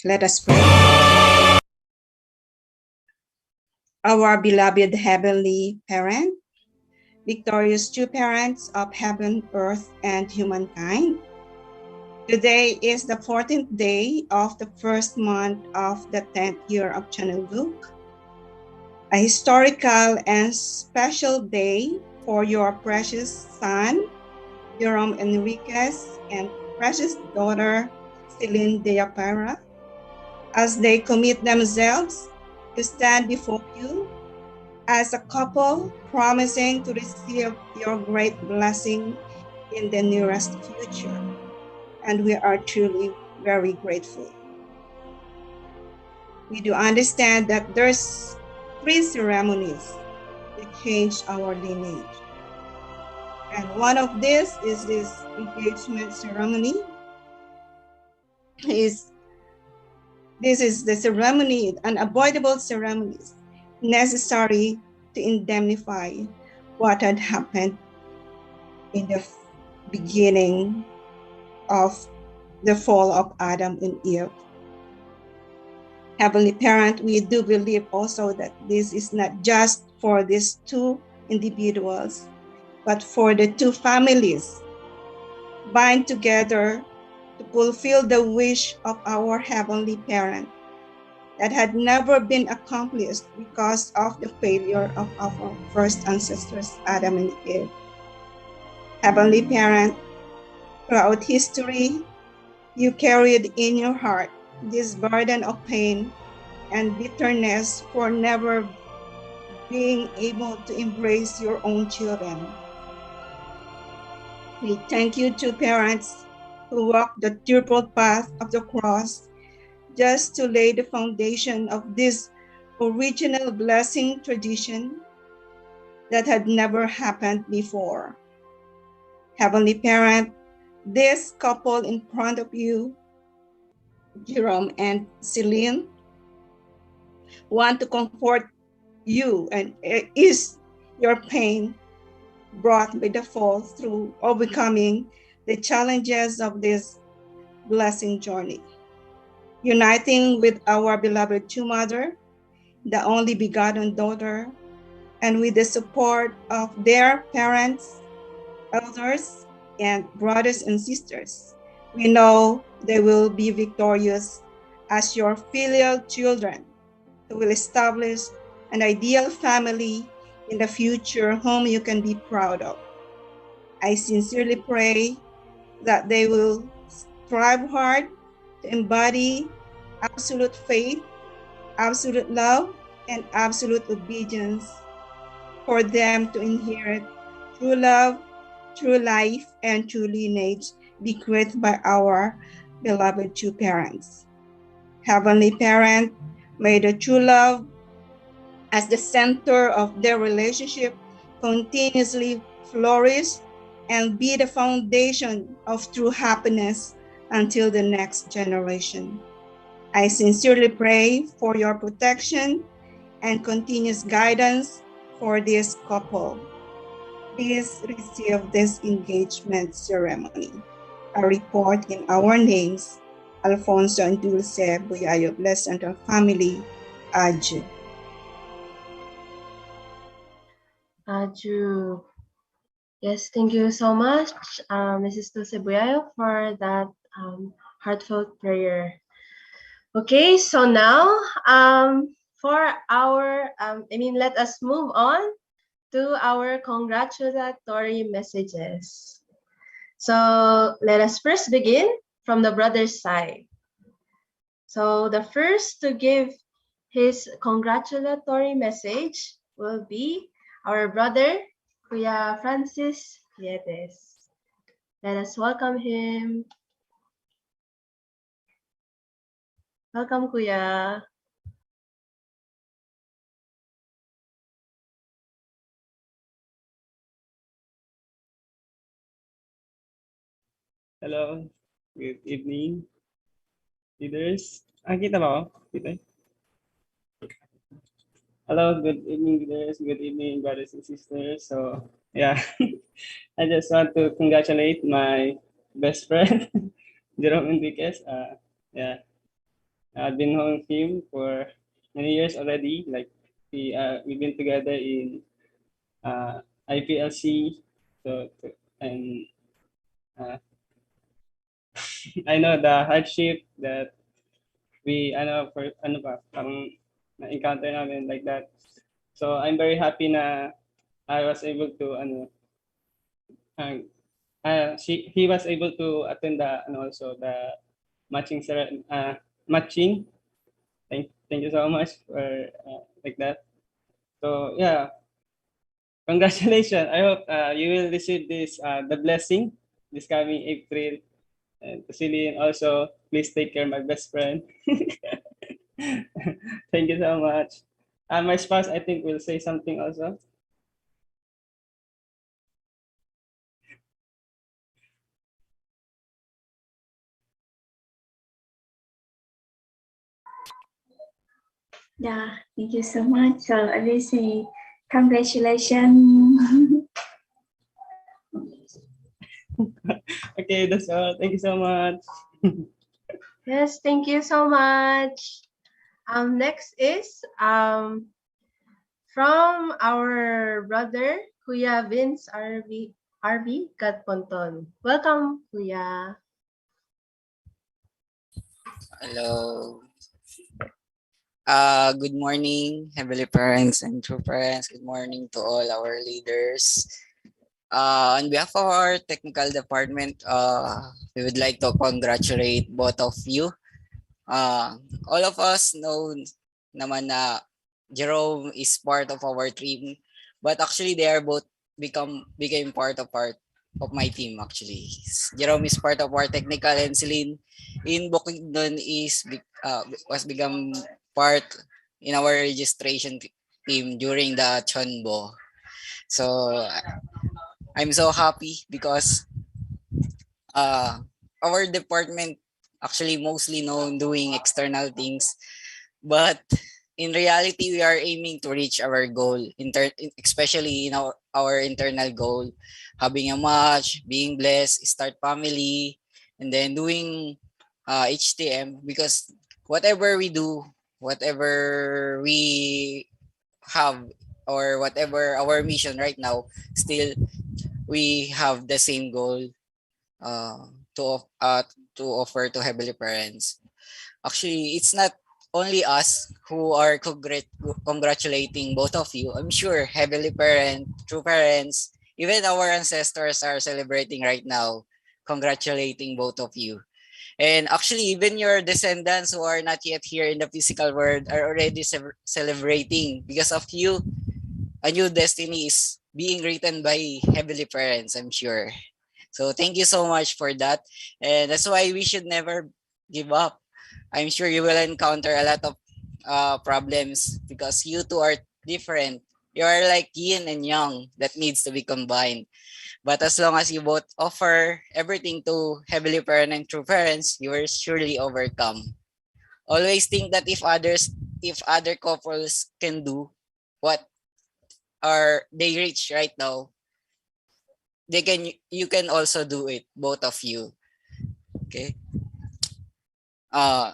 Let us pray. Our beloved Heavenly Parent, victorious two parents of heaven, earth, and humankind, today is the 14th day of the first month of the 10th year of Chanukuk, a historical and special day for your precious son, Jerome Enriquez, and precious daughter, Celine Deapara, as they commit themselves to stand before you as a couple promising to receive your great blessing in the nearest future. And we are truly very grateful. We do understand that there's 3 ceremonies that change our lineage. And one of this is this engagement ceremony. This is the ceremony, unavoidable ceremonies necessary to indemnify what had happened in the beginning of the fall of Adam and Eve. Heavenly Parent, we do believe also that this is not just for these 2 individuals, but for the 2 families bind together to fulfill the wish of our Heavenly Parent that had never been accomplished because of the failure of our first ancestors, Adam and Eve. Heavenly Parent, throughout history, you carried in your heart this burden of pain and bitterness for never being able to embrace your own children. We thank you to parents who walked the triple path of the cross just to lay the foundation of this original blessing tradition that had never happened before. Heavenly Parent, this couple in front of you, Jerome and Celine, want to comfort you and ease your pain brought by the fall through overcoming the challenges of this blessing journey. Uniting with our beloved two mother, the only begotten daughter, and with the support of their parents, elders, and brothers and sisters, we know they will be victorious as your filial children who will establish an ideal family in the future whom you can be proud of. I sincerely pray that they will strive hard to embody absolute faith, absolute love, and absolute obedience for them to inherit true love, true life, and true lineage bequeathed by our beloved two parents. Heavenly Parent, may the true love as the center of their relationship continuously flourish and be the foundation of true happiness until the next generation. I sincerely pray for your protection and continuous guidance for this couple. Please receive this engagement ceremony. A report in our names, Alfonso and Dulce Buyayo, blessed and our family, Aju. Aju. Yes, thank you so much, Mrs. Dulce Buyayo, for that heartfelt prayer. Okay, so now for our, let us move on to our congratulatory messages. So let us first begin from the brother's side. So the first to give his congratulatory message will be our brother, Kuya Francis Lietes. Let us welcome him. Welcome, Kuya. Hello, good evening, leaders. Kita ba ako? Kita. Hello, good evening, leaders. Good evening, brothers and sisters. So, yeah, I just want to congratulate my best friend, Jerome Enriquez. Yeah, I've been knowing him for many years already. Like we've been together in IPLC, and uh, I know the hardship that we ano for ano ba parang na-encounter namin like that. So I'm very happy na I was able to uh, he was able to attend the and also the matching. Thank you so much for like that. So yeah, congratulations. I hope you will receive this the blessing this coming April. And to Celine also, please take care of my best friend. Thank you so much. My spouse, I think, will say something also. Yeah, thank you so much. So I will say congratulations. Okay, that's all. Thank you so much. Yes, thank you so much. Next is from our brother Kuya Vince RV Gatponton. Welcome, Kuya. Hello. Good morning, Heavenly Parents and True Parents. Good morning to all our leaders. On behalf of our technical department, we would like to congratulate both of you. All of us know naman na Jerome is part of our team, but actually they are both became part of my team actually. Jerome is part of our technical and Celine in Bukidnon was become part in our registration team during the Chonbo. So I'm so happy because our department actually mostly known doing external things, but in reality we are aiming to reach our goal especially in our internal goal, having a match, being blessed, start family, and then doing HTM, because whatever we do, whatever we have, or whatever our mission right now, still we have the same goal, uh, to uh, to offer to Heavenly Parents. Actually, it's not only us who are congratulating both of you. I'm sure Heavenly Parent, True Parents, even our ancestors are celebrating right now, congratulating both of you. And actually, even your descendants who are not yet here in the physical world are already celebrating because of you. A new destiny is being written by Heavenly Parents, I'm sure. So thank you so much for that. And that's why we should never give up. I'm sure you will encounter a lot of problems because you two are different. You are like yin and yang that needs to be combined. But as long as you both offer everything to Heavenly Parent and True Parents, you will surely overcome. Always think that if other couples can do what are they reach right now, you can also do it, both of you. Okay. Uh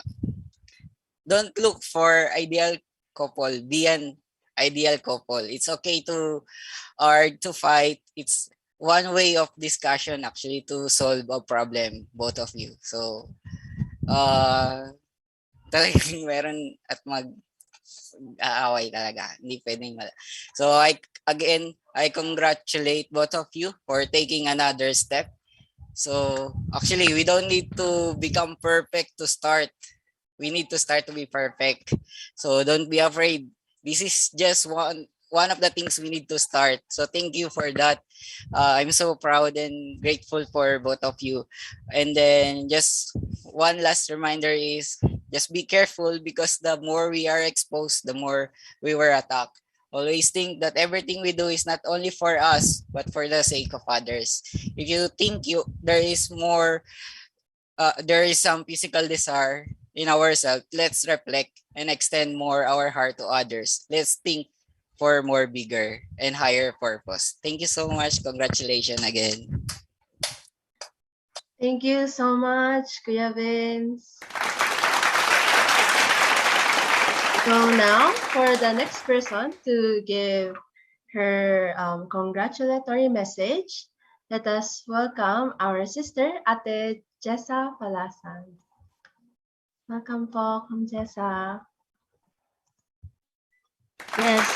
don't look for ideal couple, be an ideal couple. It's okay to to fight. It's one way of discussion actually to solve a problem, both of you. So talagang meron at aaway talaga. Hindi pwedeng wala. So I congratulate both of you for taking another step. So actually, we don't need to become perfect to start. We need to start to be perfect. So don't be afraid. This is just one of the things we need to start. So thank you for that. I'm so proud and grateful for both of you. And then just one last reminder is just be careful, because the more we are exposed, the more we were attacked. Always think that everything we do is not only for us, but for the sake of others. If you think there is some physical desire in ourselves, let's reflect and extend more our heart to others. Let's think for more bigger and higher purpose. Thank you so much. Congratulations again. Thank you so much, Kuya Vince. So now, for the next person to give her congratulatory message, let us welcome our sister, Ate Jessa Palasan. Welcome po, Kang Jessa. Yes.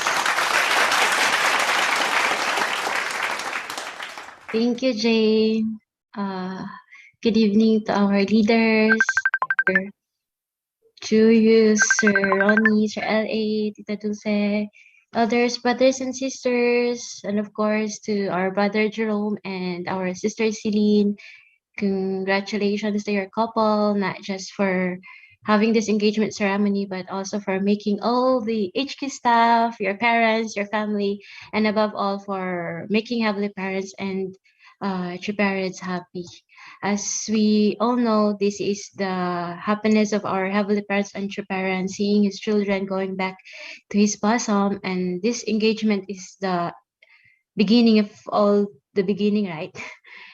Thank you, Jane. Good evening to our leaders, Sir Julius, Sir Ronnie, Sir L.A., Tita Dulce, elders, brothers and sisters, and of course to our brother Jerome and our sister Celine. Congratulations to your couple, not just for having this engagement ceremony, but also for making all the HQ staff, your parents, your family, and above all for making Heavenly Parents and true parents happy. As we all know, this is the happiness of our Heavenly Parents and true parents, seeing his children going back to his bosom, and this engagement is the beginning of all the beginning, right?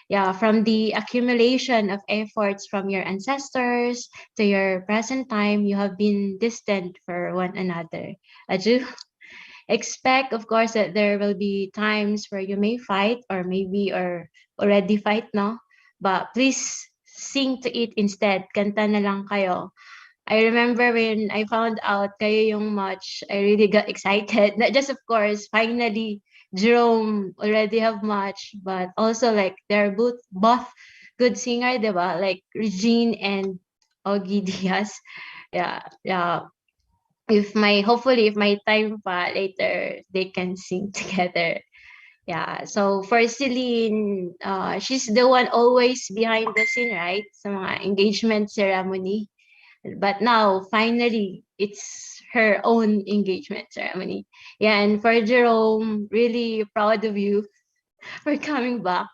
Yeah, from the accumulation of efforts from your ancestors to your present time, you have been distant for one another. Aju, expect, of course, that there will be times where you may fight or maybe or already fight, no? But please sing to it instead. Kanta na lang kayo. I remember when I found out kayo yung match, I really got excited. Not just, of course, finally, Jerome already have match, but also like they're both good singer, diba? Like Regine and Ogie Diaz. Yeah, yeah. Hopefully if my time pa later, they can sing together. Yeah. So for Celine, she's the one always behind the scene, right? Sa mga engagement ceremony. But now, finally, it's her own engagement ceremony. Yeah, and for Jerome, really proud of you for coming back.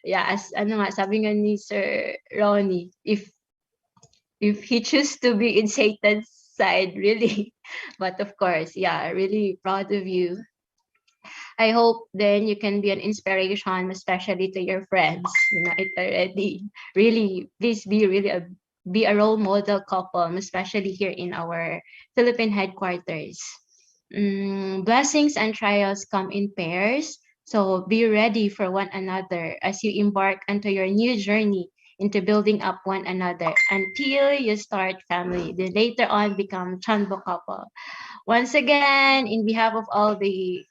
Yeah, as ano nga, sabi nga ni Sir Ronnie, if he choose to be in Satan's side, really. But of course, yeah, really proud of you. I hope then you can be an inspiration, especially to your friends. You know it already. Really, please be a role model couple, especially here in our Philippine headquarters. Blessings and trials come in pairs, so be ready for one another as you embark onto your new journey into building up one another until you start family, then later on become Chanbo couple. Once again, in behalf of all the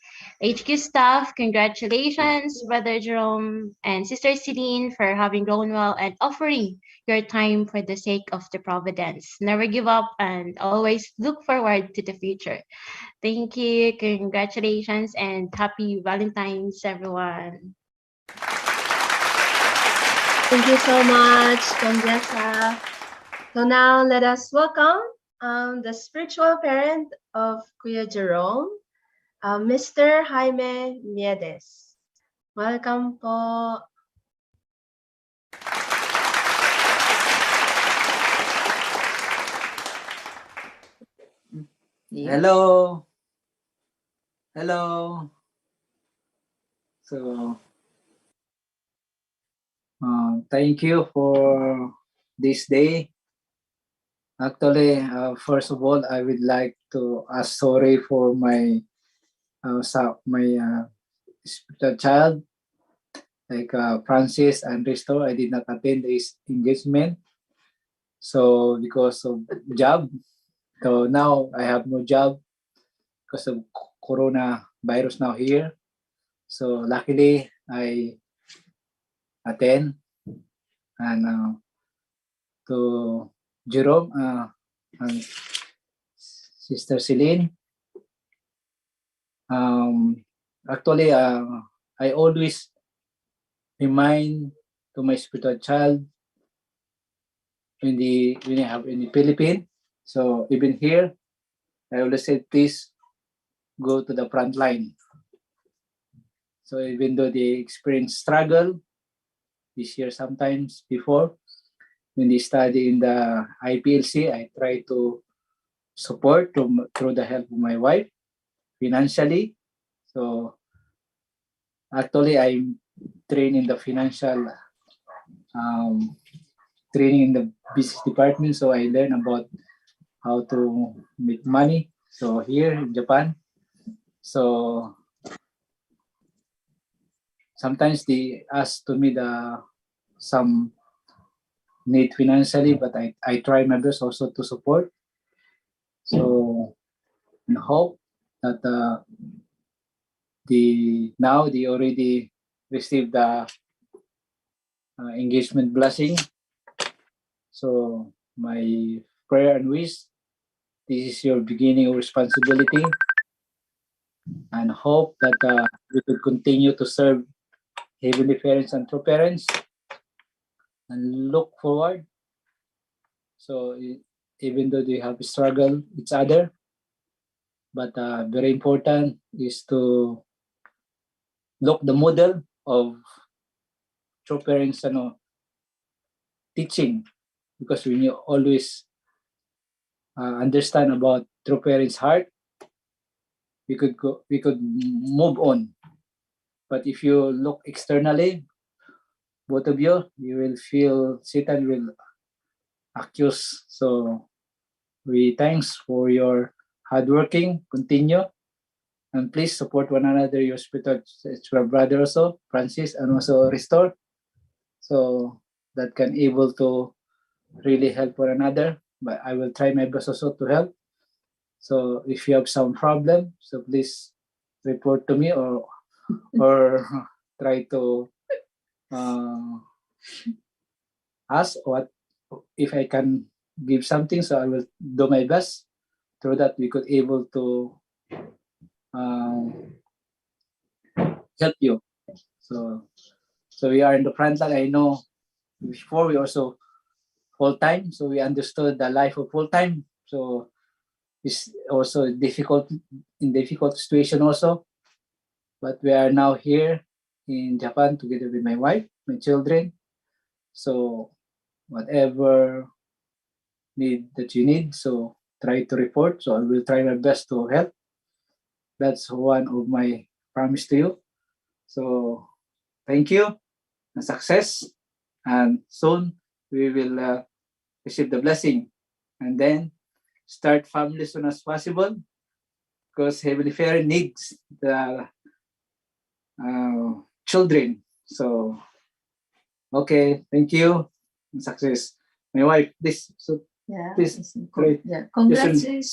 HQ staff, congratulations, Brother Jerome and Sister Celine, for having grown well and offering your time for the sake of the Providence. Never give up and always look forward to the future. Thank you, congratulations, and happy Valentine's, everyone. Thank you so much, Conjessa. So now let us welcome the spiritual parent of Kuya Jerome, Mr. Jaime Miedes. Welcome po. Hello. Hello. So, thank you for this day. Actually, first of all, I would like to ask sorry for my spiritual child, like Francis and Risto. I did not attend this engagement. So because of job, so now I have no job because of coronavirus now here. So luckily I attend, and to Jerome and Sister Celine. Actually, I always remind to my spiritual child when I have in the Philippines. So even here, I always say, please go to the front line. So even though they experience struggle this year, sometimes before, when they study in the IPLC, I try to support through the help of my wife. financially. So actually, I'm trained in the financial training in the business department. So I learned about how to make money. So here in Japan, so sometimes they ask to me some need financially, but I try my best also to support. So and hope that they already received the engagement blessing. So my prayer and wish, this is your beginning of responsibility, and hope that we could continue to serve heavenly parents and true parents, and look forward. So even though they have struggled each other, but very important is to look the model of true parents teaching, because when you always understand about true parents' heart, we could move on. But if you look externally, both of you will feel Satan will accuse. So we thanks for your hard working, continue, and please support one another, your spiritual brother also, Francis, and also Restore, so that can able to really help one another. But I will try my best also to help. So if you have some problem, so please report to me, or try to ask what if I can give something. So I will do my best through that we could able to help you. So we are in the front line. I know before we also full time, so we understood the life of full time. So it's also difficult situation also. But we are now here in Japan together with my wife, my children. So whatever need that you need, so try to report. So I will try my best to help. That's one of my promise to you. So thank you and success. And soon we will receive the blessing, and then start family as soon as possible, because Heavenly Father needs the children. So okay, thank you and success. My wife, this so Yeah. please Con- yeah. Congratulations.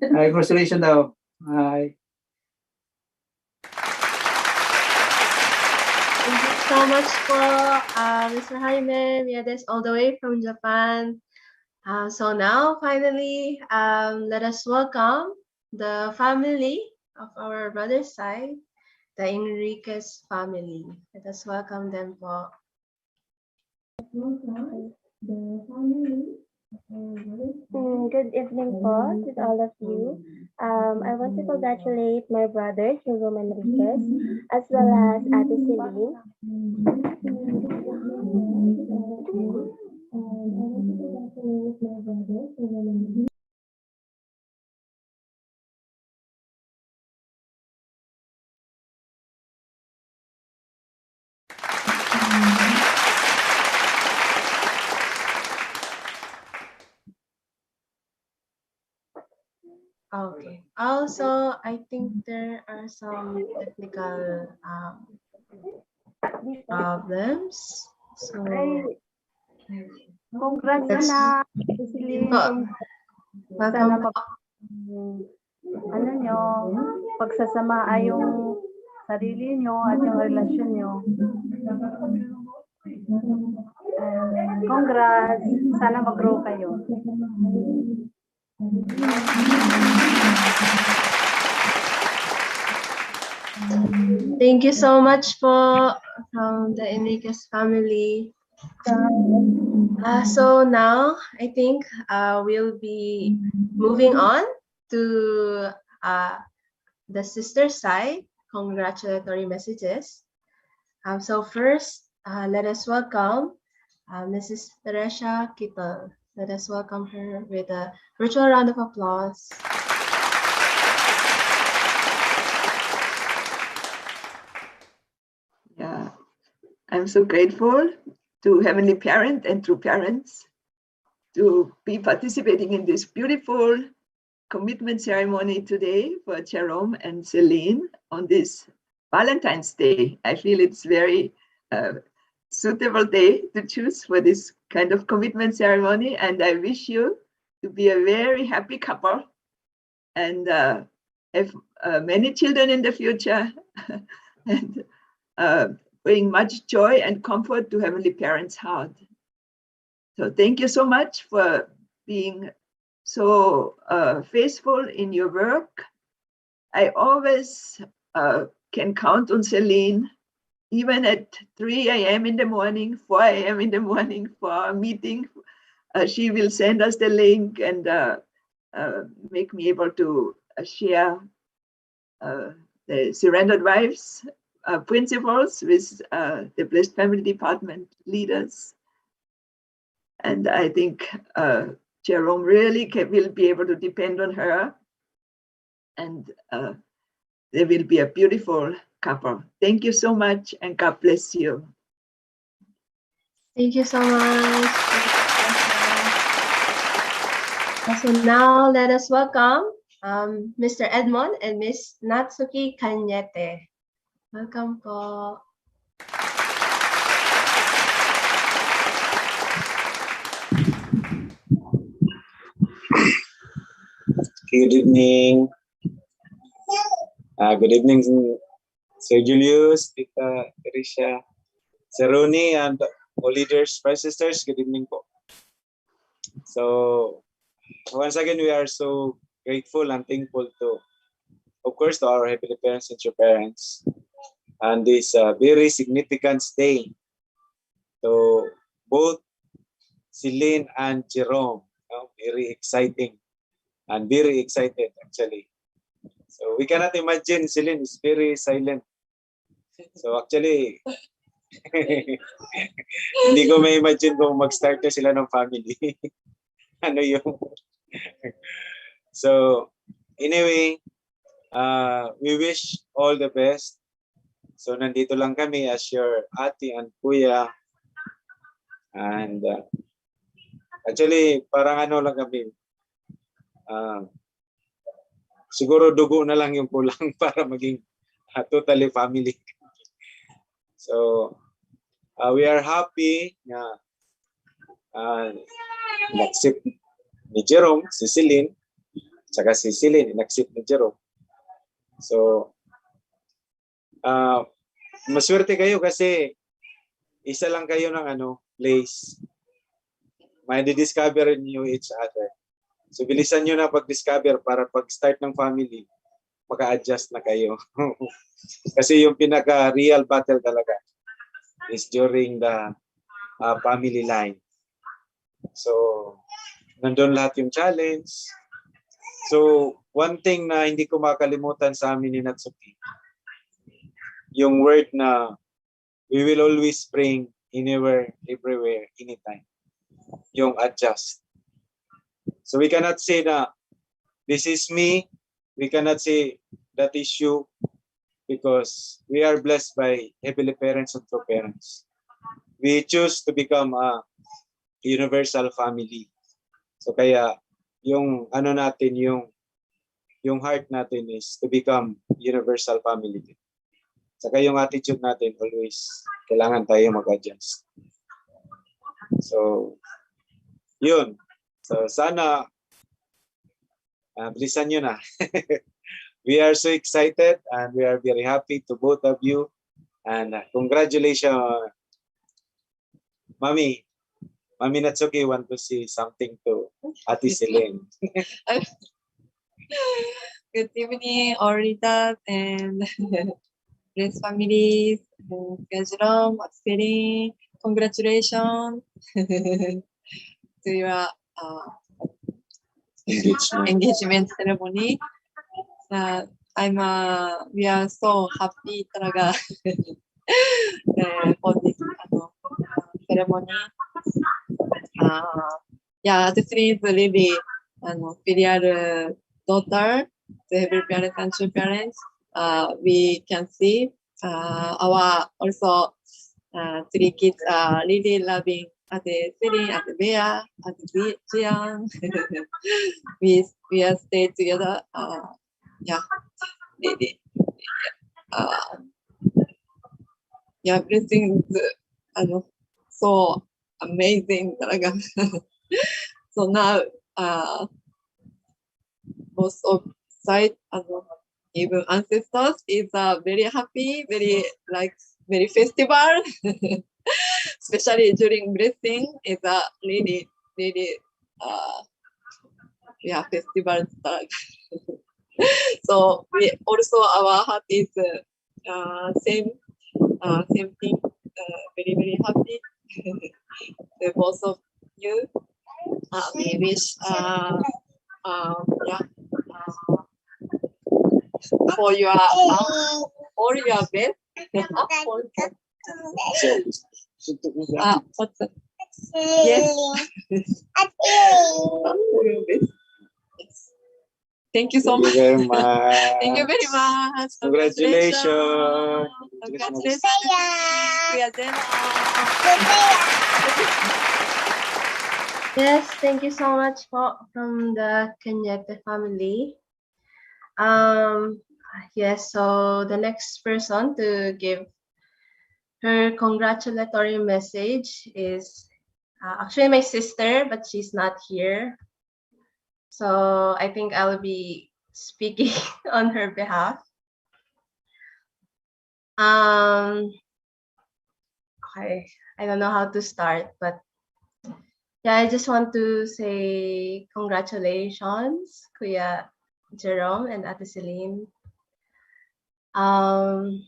congratulations daw. Thank you so much po, Mr. Jaime Miedes, all the way from Japan. So now, finally, let us welcome the family of our brother's side, the Enriquez family. Let us welcome them po. Good evening po to all of you. I want to congratulate my brother, Jerome Enriquez, as well as Ate Celine. Okay. Also, I think there are some technical problems. So, Congrats let's na, Celine. po. Sana Welcome po. ano nyo, pagsasamaa yung sarili nyo at yung relasyon nyo. Congrats. Sana mag-grow kayo. Thank you so much po from the Enriquez family. So now I think we'll be moving on to the sister side congratulatory messages. So first, let us welcome Mrs. Teresa Kittel. Let us welcome her with a virtual round of applause. I'm so grateful to Heavenly Parent and True Parents to be participating in this beautiful commitment ceremony today for Jerome and Celine on this Valentine's Day. I feel it's very suitable day to choose for this kind of commitment ceremony, and I wish you to be a very happy couple and have many children in the future and bring much joy and comfort to Heavenly Parents' heart. So thank you so much for being so faithful in your work. I always can count on Celine, even at 3 a.m. in the morning, 4 a.m. in the morning for our meeting. She will send us the link and make me able to share the Surrendered Wives principles with the Blessed Family Department leaders. And I think Jerome really will be able to depend on her, and they will be a beautiful couple. Thank you so much, and God bless you. Thank you so much. So now let us welcome Mr. Edmond and Miss Natsuki Kanyete. Welcome po. Good evening. Good evening, Sir Julius, Tita Teresia, Sir Ronnie, and all leaders, press sisters. Good evening po. So once again, we are so grateful and thankful to, of course, to our Heavenly Parents and your parents, and this very significant day to both Celine and Jerome. Very exciting and very excited actually. So we cannot imagine Celine is very silent. So actually, hindi ko may imagine kung mag-start na sila ng family. Ano yung... So anyway, we wish all the best. So nandito lang kami as your ate and kuya. And actually, parang ano lang kami. Siguro dugo na lang yung kulang para maging totally family. So we are happy na in-accept ni Jerome, si Celine, saka si Celine, in-accept ni Jerome. So maswerte kayo kasi isa lang kayo ng place. May discover niyo each other. So bilisan nyo na pag-discover para pag-start ng family, maka-adjust na kayo. Kasi yung pinaka-real battle talaga is during the family line. So, nandun lahat yung challenge. So, one thing na hindi ko makalimutan sa amin ni Natsuki, yung word na we will always bring anywhere, everywhere, anytime. Yung adjust. So we cannot say that this is me. We cannot say that is you because we are blessed by Heavenly Parents and True Parents. We choose to become a universal family. So kaya yung natin, yung heart natin is to become universal family. Saka yung attitude natin always kailangan tayo mag-adjust. So yun. So sana bilisan nyo na. We are so excited and we are very happy to both of you. And congratulations, Mami. Mami Natsuki want to say something to Ate Celine. Good evening, all leaders and Blessed families. Jerome, Celine, congratulations to your engagement ceremony. We are so happy talaga for this ceremony. This is really filial daughter to every parent and true parents. We can see our also three kids are really loving Celine, Bea, Jian. we are stay together. Yeah, really. Yeah, blessing. So amazing talaga. So now, most of side, even ancestors is very happy, very festival, especially during blessing is really yeah, festival start. So we also our heart is same thing, very happy. The both of you, we wish yeah, for your all your best. What's that? Yes. For your best. Yes. Thank you so much. Thank you very much. Thank you very much. Congratulations. Congratulations. Yes, thank you so much from the Cañete family. Yes, so the next person to give her congratulatory message is actually my sister, but she's not here. So I think I'll be speaking on her behalf. Okay, I don't know how to start, but yeah, I just want to say congratulations, Kuya Jerome and Ate Celine. I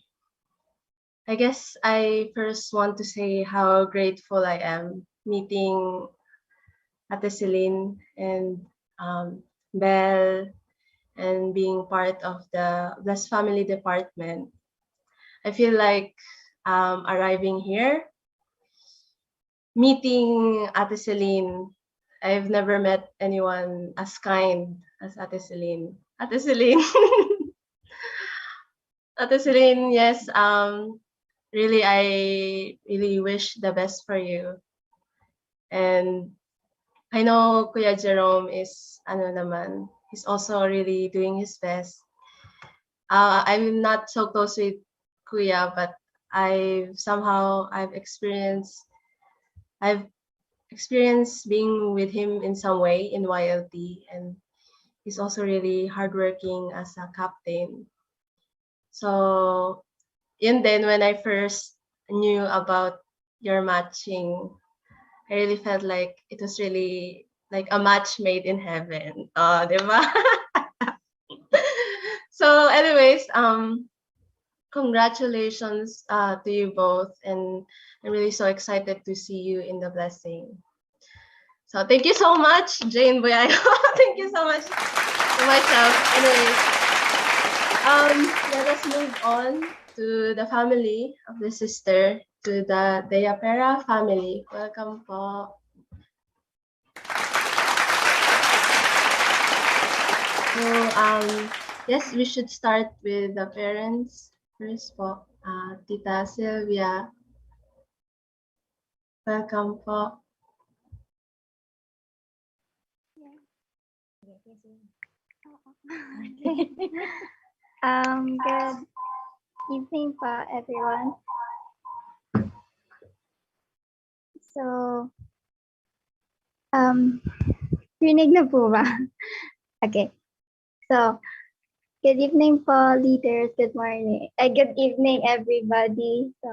guess I first want to say how grateful I am meeting Ate Celine and Belle and being part of the Blessed Family Department. I feel like arriving here, meeting Ate Celine. I've never met anyone as kind as Ate Celine. Ate Celine. Ate Celine, yes, really, I really wish the best for you. And I know Kuya Jerome is, he's also really doing his best. I'm not so close with Kuya, but I've experienced being with him in some way in YLT, and he's also really hardworking as a captain. So, yun then when I first knew about your matching, I really felt like it was really like a match made in heaven. Diba? So, anyways, congratulations to you both, and I'm really so excited to see you in the blessing. So thank you so much, Jane Boyayo. Thank you so much to myself. Anyways, let us move on to the family of the sister, to the Deyapera family. Welcome po. So yes, we should start with the parents first po. Tita Sylvia. Welcome po. Good evening po, everyone. So, rinig na po ba? Okay. So, good evening po, leaders. Good morning. Good evening, everybody. So,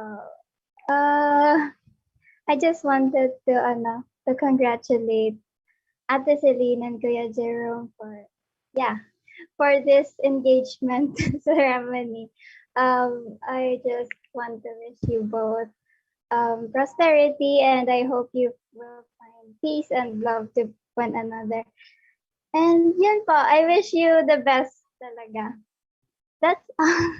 I just wanted to congratulate Ate Celine and Kuya Jerome for this engagement ceremony. I just want to wish you both prosperity, and I hope you will find peace and love to one another. And yun po, I wish you the best talaga. That's all.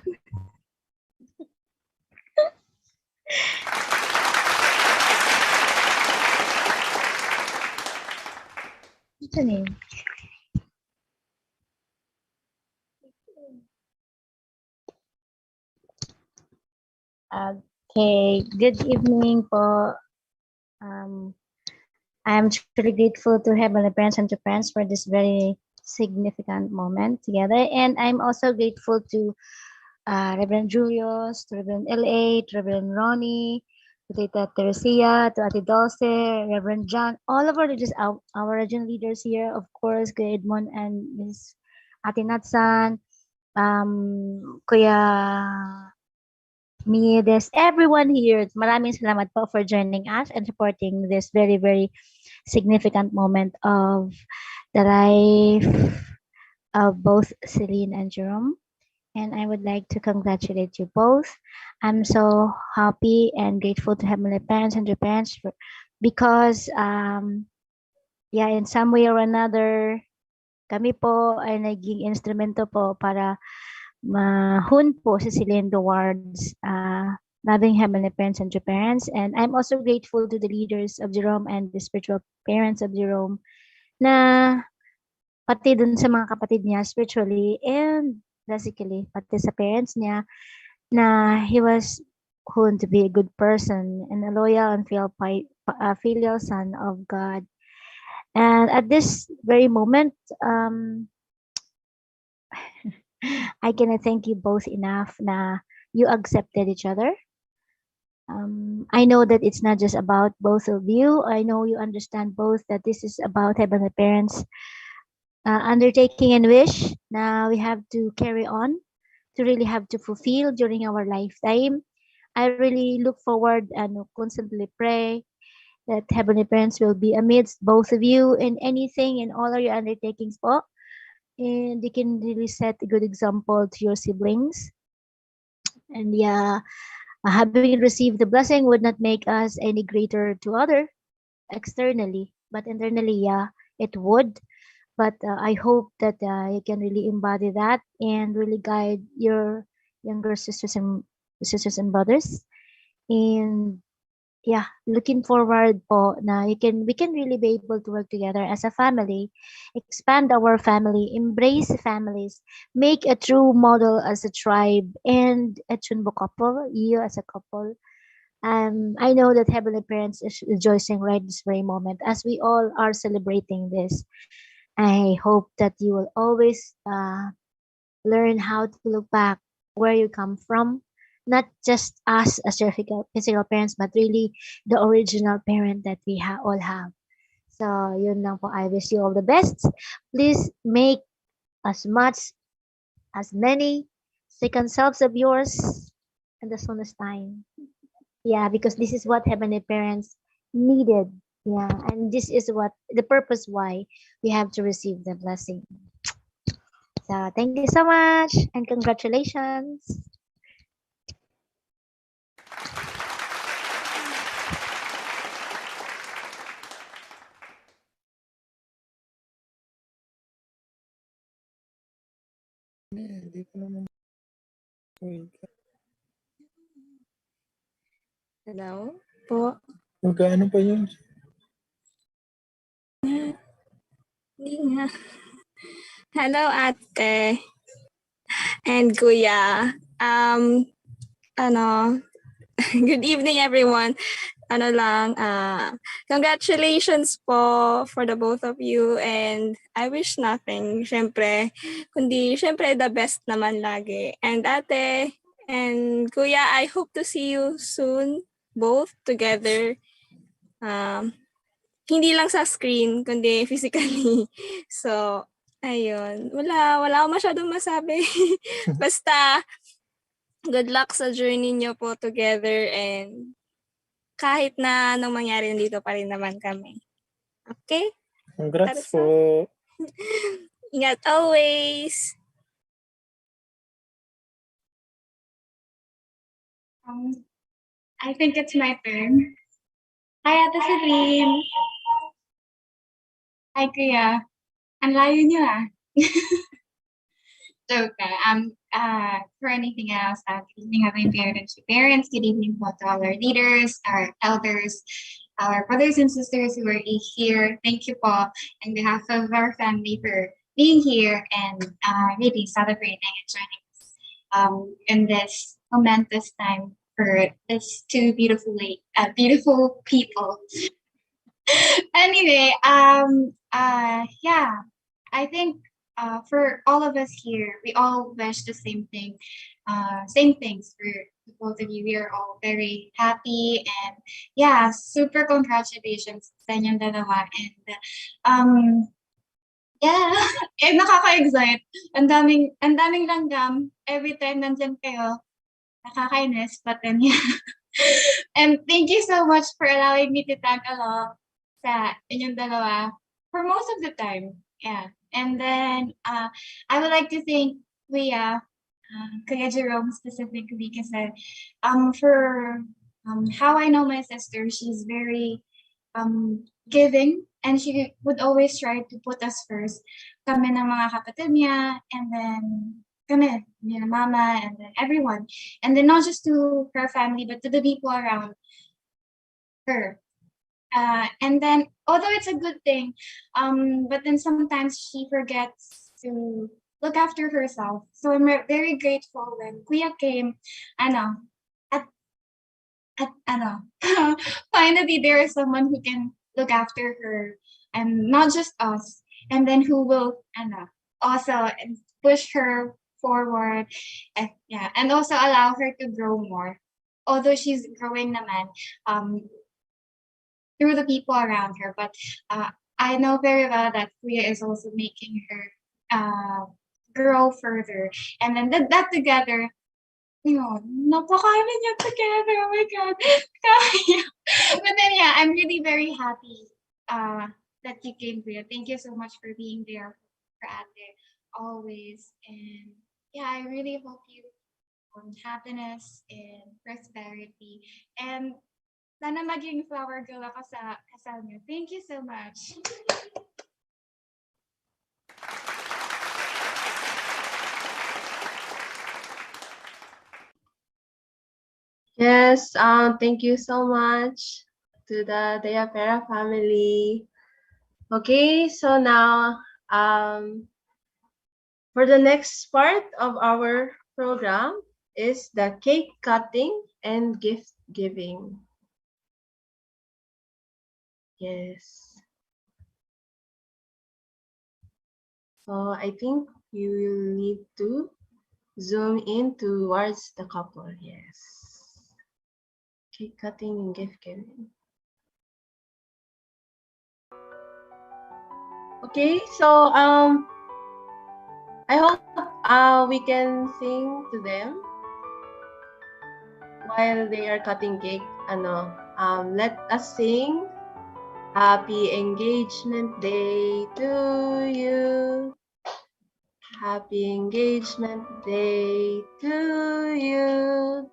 What's your name? Okay, good evening po. I am truly grateful to Heavenly Parents and to parents for this very significant moment together. And I'm also grateful to Reverend Julius, to Reverend L.A., to Reverend Ronnie, to Tita Teresia, to Ate Dulce, Reverend John, all of our region leaders here, of course, Kuya Edmond and Miss Ate Natsan, Kuya Miedes, everyone here. Maraming salamat po for joining us and supporting this very, very significant moment of the life of both Celine and Jerome. And I would like to congratulate you both. I'm so happy and grateful to Heavenly Parents and your parents because, in some way or another, kami po ay naging instrumento po para mahun po si Celine towards loving Heavenly Parents and your parents. And I'm also grateful to the leaders of Jerome and the spiritual parents of Jerome na pati dun sa mga kapatid niya spiritually and physically, pati sa parents niya na he was known to be a good person and a loyal and filial son of God. And at this very moment, I cannot thank you both enough na you accepted each other. I know that it's not just about both of you. I know you understand both that this is about Heavenly Parents undertaking and wish na we have to carry on, to really have to fulfill during our lifetime. I really look forward and constantly pray that Heavenly Parents will be amidst both of you in anything and all of your undertakings po. And they can really set a good example to your siblings. And having received the blessing would not make us any greater to other externally, but internally, it would. But I hope that you can really embody that and really guide your younger sisters and brothers. And looking forward po na we can really be able to work together as a family, expand our family, embrace families, make a true model as a tribe and a Chunbo couple, you as a couple. I know that Heavenly Parents is rejoicing right this very moment as we all are celebrating this. I hope that you will always learn how to look back where you come from, not just us as your physical parents, but really the original parent that we all have. So, yun lang po. I wish you all the best. Please make as many second selves of yours in the soonest time. Yeah, because this is what Heavenly Parents needed. Yeah, and this is what the purpose why we have to receive the blessing. So thank you so much and congratulations. Hello po. Magkano pa yun? Hindi nga. Hello, ate. And kuya. Good evening, everyone. Congratulations po for the both of you and I wish nothing, syempre, kundi syempre the best naman lagi. And ate and kuya, I hope to see you soon, both together. Hindi lang sa screen, kundi physically. So, ayun. Wala akong masyadong masabi. Basta, good luck sa journey niyo po together and kahit na anong mangyari, nandito pa rin naman kami. Okay? Congrats po. Ingat always. I think it's my turn. Hi, Ate Celine. Hi, Kuya. Ang layo niyo Joke lang. For anything else, good evening, having parents. Good evening po to all our leaders, our elders, our brothers and sisters who are here. Thank you po on behalf of our family for being here and really celebrating and joining us in this momentous time for these two beautiful people. Anyway, yeah, I think for all of us here, we all wish the same thing, same things for the both of you. We are all very happy and yeah, super congratulations sa inyong dalawa. And yeah, and nakaka-excite. Ang daming langgam every time nandyan kayo. Nakakainis, but then yeah. And thank you so much for allowing me to tag along sa inyong dalawa for most of the time. Yeah. And then I would like to thank Kuya Jerome specifically kasi for how I know my sister, she's very giving and she would always try to put us first. Kami ng mga kapatid niya and then kami, mama and then everyone. And then not just to her family but to the people around her. And then although it's a good thing, but then sometimes she forgets to look after herself. So I'm very grateful when Kuya came, at finally there is someone who can look after her and not just us, and then who will also push her forward and also allow her to grow more. Although she's growing naman, through the people around her. But I know very well that Kuya is also making her grow further. And then that together, napakain niya together. Oh my God. But then yeah, I'm really very happy that you came, Kuya. Thank you so much for being there for Ate always. And yeah, I really hope you happiness and prosperity. And sana maging flower girl ako sa kasal niyo. Thank you so much. Yes, thank you so much to the Dea Pera family. Okay, so now for the next part of our program is the cake cutting and gift giving. Yes. So I think you will need to zoom in towards the couple. Yes. Cake cutting and gift giving. Okay, so I hope we can sing to them while they are cutting cake. Let us sing Happy Engagement Day to you. Happy Engagement Day to you.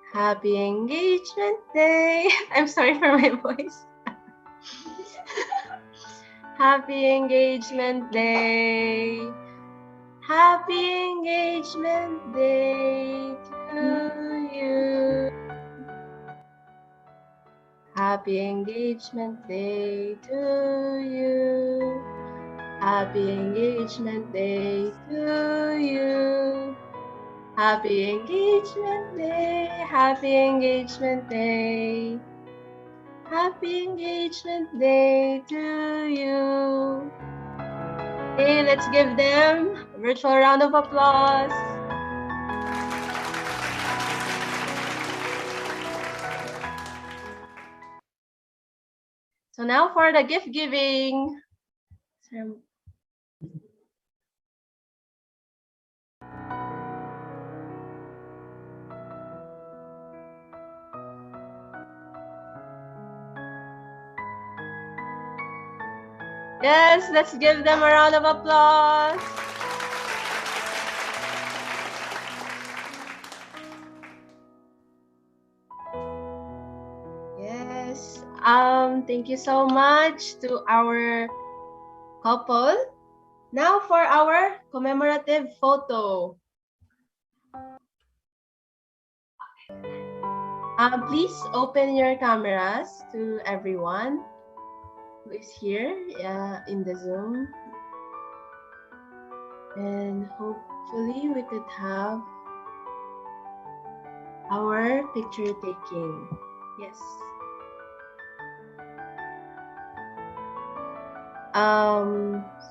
Happy Engagement Day. I'm sorry for my voice. Happy Engagement Day. Happy Engagement Day to you. Happy Engagement Day to you. Happy Engagement Day to you. Happy Engagement Day. Happy Engagement Day. Happy Engagement Day to you. Okay, let's give them a virtual round of applause. So now for the gift giving. Yes, let's give them a round of applause. Yes, thank you so much to our couple. Now for our commemorative photo. Please open your cameras to everyone who is here in the Zoom. And hopefully we could have our picture taking. Yes.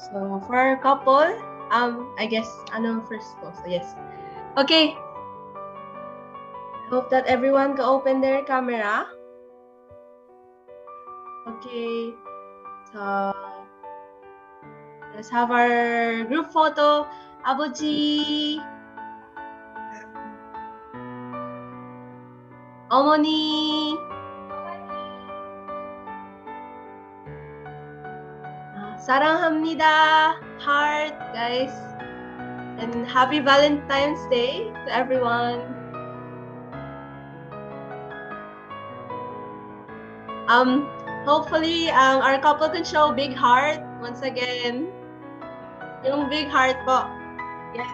So for our couple, I guess ano first ko. So yes. Okay. Hope that everyone can open their camera. Okay. So let's have our group photo. 아버지, 어머니, 사랑합니다. Heart, guys. And happy Valentine's Day to everyone. Hopefully, our couple can show big heart once again. Yung big heart po. Yes.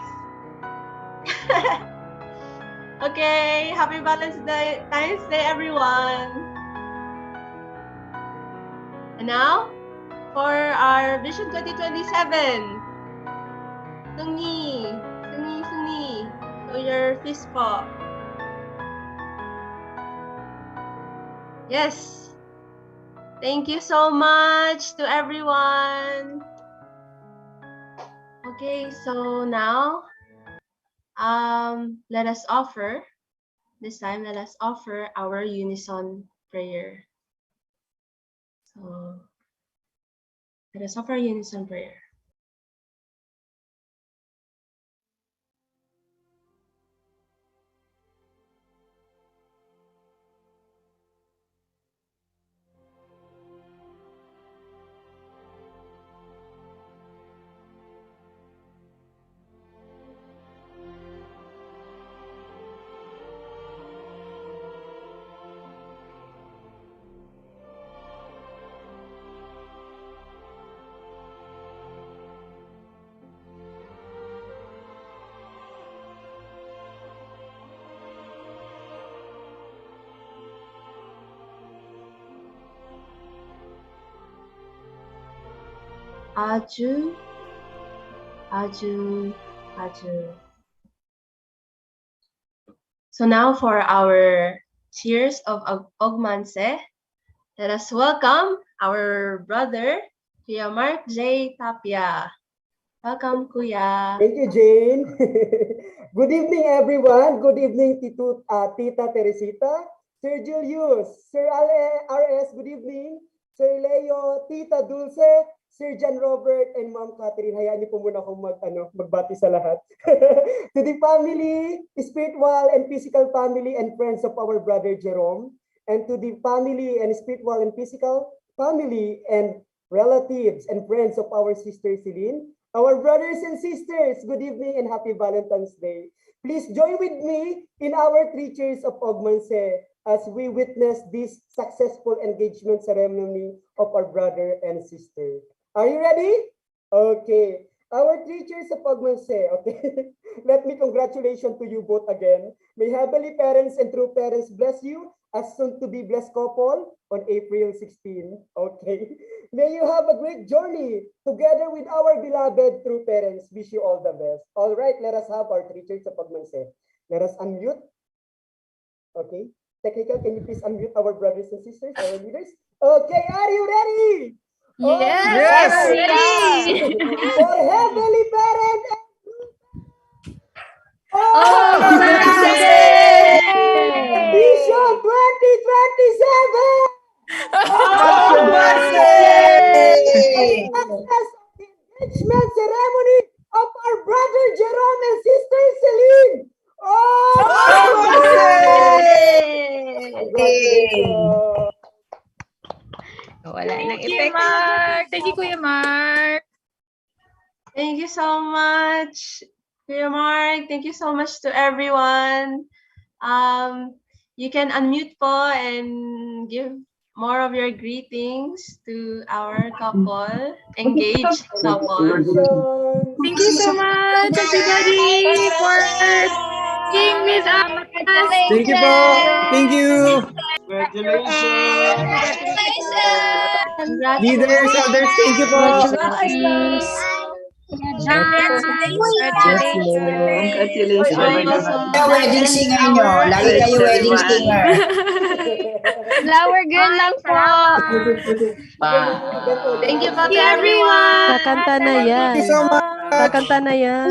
Okay, happy Valentine's Day, everyone. And now, for our Vision 2027. Sungi. Show your fist po. Yes. Thank you so much to everyone. Okay, so now, let us offer our unison prayer. So, let us offer unison prayer. 아주. So now for our cheers of Ogmanse, let us welcome our brother, Kuya Mark J. Tapia. Welcome, Kuya. Thank you, Jane. Good evening, everyone. Good evening, Tita Teresita, Sir Julius, Sir RS, good evening, Sir Leo, Tita Dulce, Sir John Robert, and Ma'am Catherine. Hayaan niyo po muna akong magbati sa lahat. To the family, spiritual and physical family and friends of our brother Jerome, and to the family and spiritual and physical family and relatives and friends of our sister Celine, our brothers and sisters, good evening and happy Valentine's Day. Please join with me in our 3 cheers of Ogmanse as we witness this successful engagement ceremony of our brother and sister. Are you ready? Okay. Our 3 cheers of Ogmanse. Okay. Let me congratulations to you both again. May heavenly parents and true parents bless you as soon to be blessed couple on April 16. Okay. May you have a great journey together with our beloved true parents. Wish you all the best. All right, let us have our 3 cheers of Ogmanse. Let us unmute. Okay. Technical, can you please unmute our brothers and sisters, our leaders? Okay, are you ready? Yes, ready. For heavenly parents and Vision 2027! Engagement ceremony of our brother Jerome and sister Celine! Congratulations! Wala nang effect. Mark. Thank you, Kuya Mark. Thank you so much, Kuya Mark. Thank you so much to everyone. You can unmute po and give more of your greetings to our couple, engaged couple. Thank you so much, everybody, for being with us. Thank you po. Thank you. Congratulations. Leaders, elders, thank you po. Congratulations. Congratulations. Kayo wedding singer nyo. Lagi kayo wedding singer. Flower girl lang po. Thank you po to everyone. Kakanta na yan. Thank you so much. Kakanta na yan.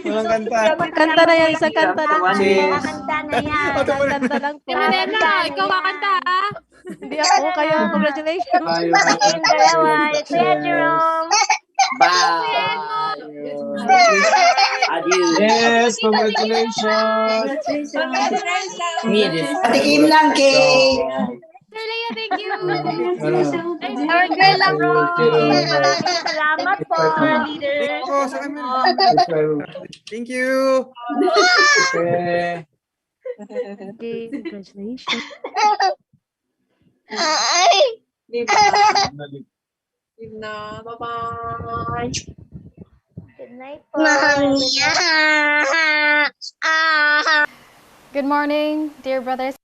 Walang kanta. Kanta na yan sa kanta lang. Cheers. Kanta lang po. Manena, ikaw kakanta ah. Hindi ako. Kayo, congratulations. Yung dalawa. Kuya Jerome. Yes, congratulations. Patikim lang, Kay. Celia, thank you. Flower girl lang po. Salamat po. Thank you. Okay. Okay, congratulations. Bye-bye. Good night po. Good morning, dear brothers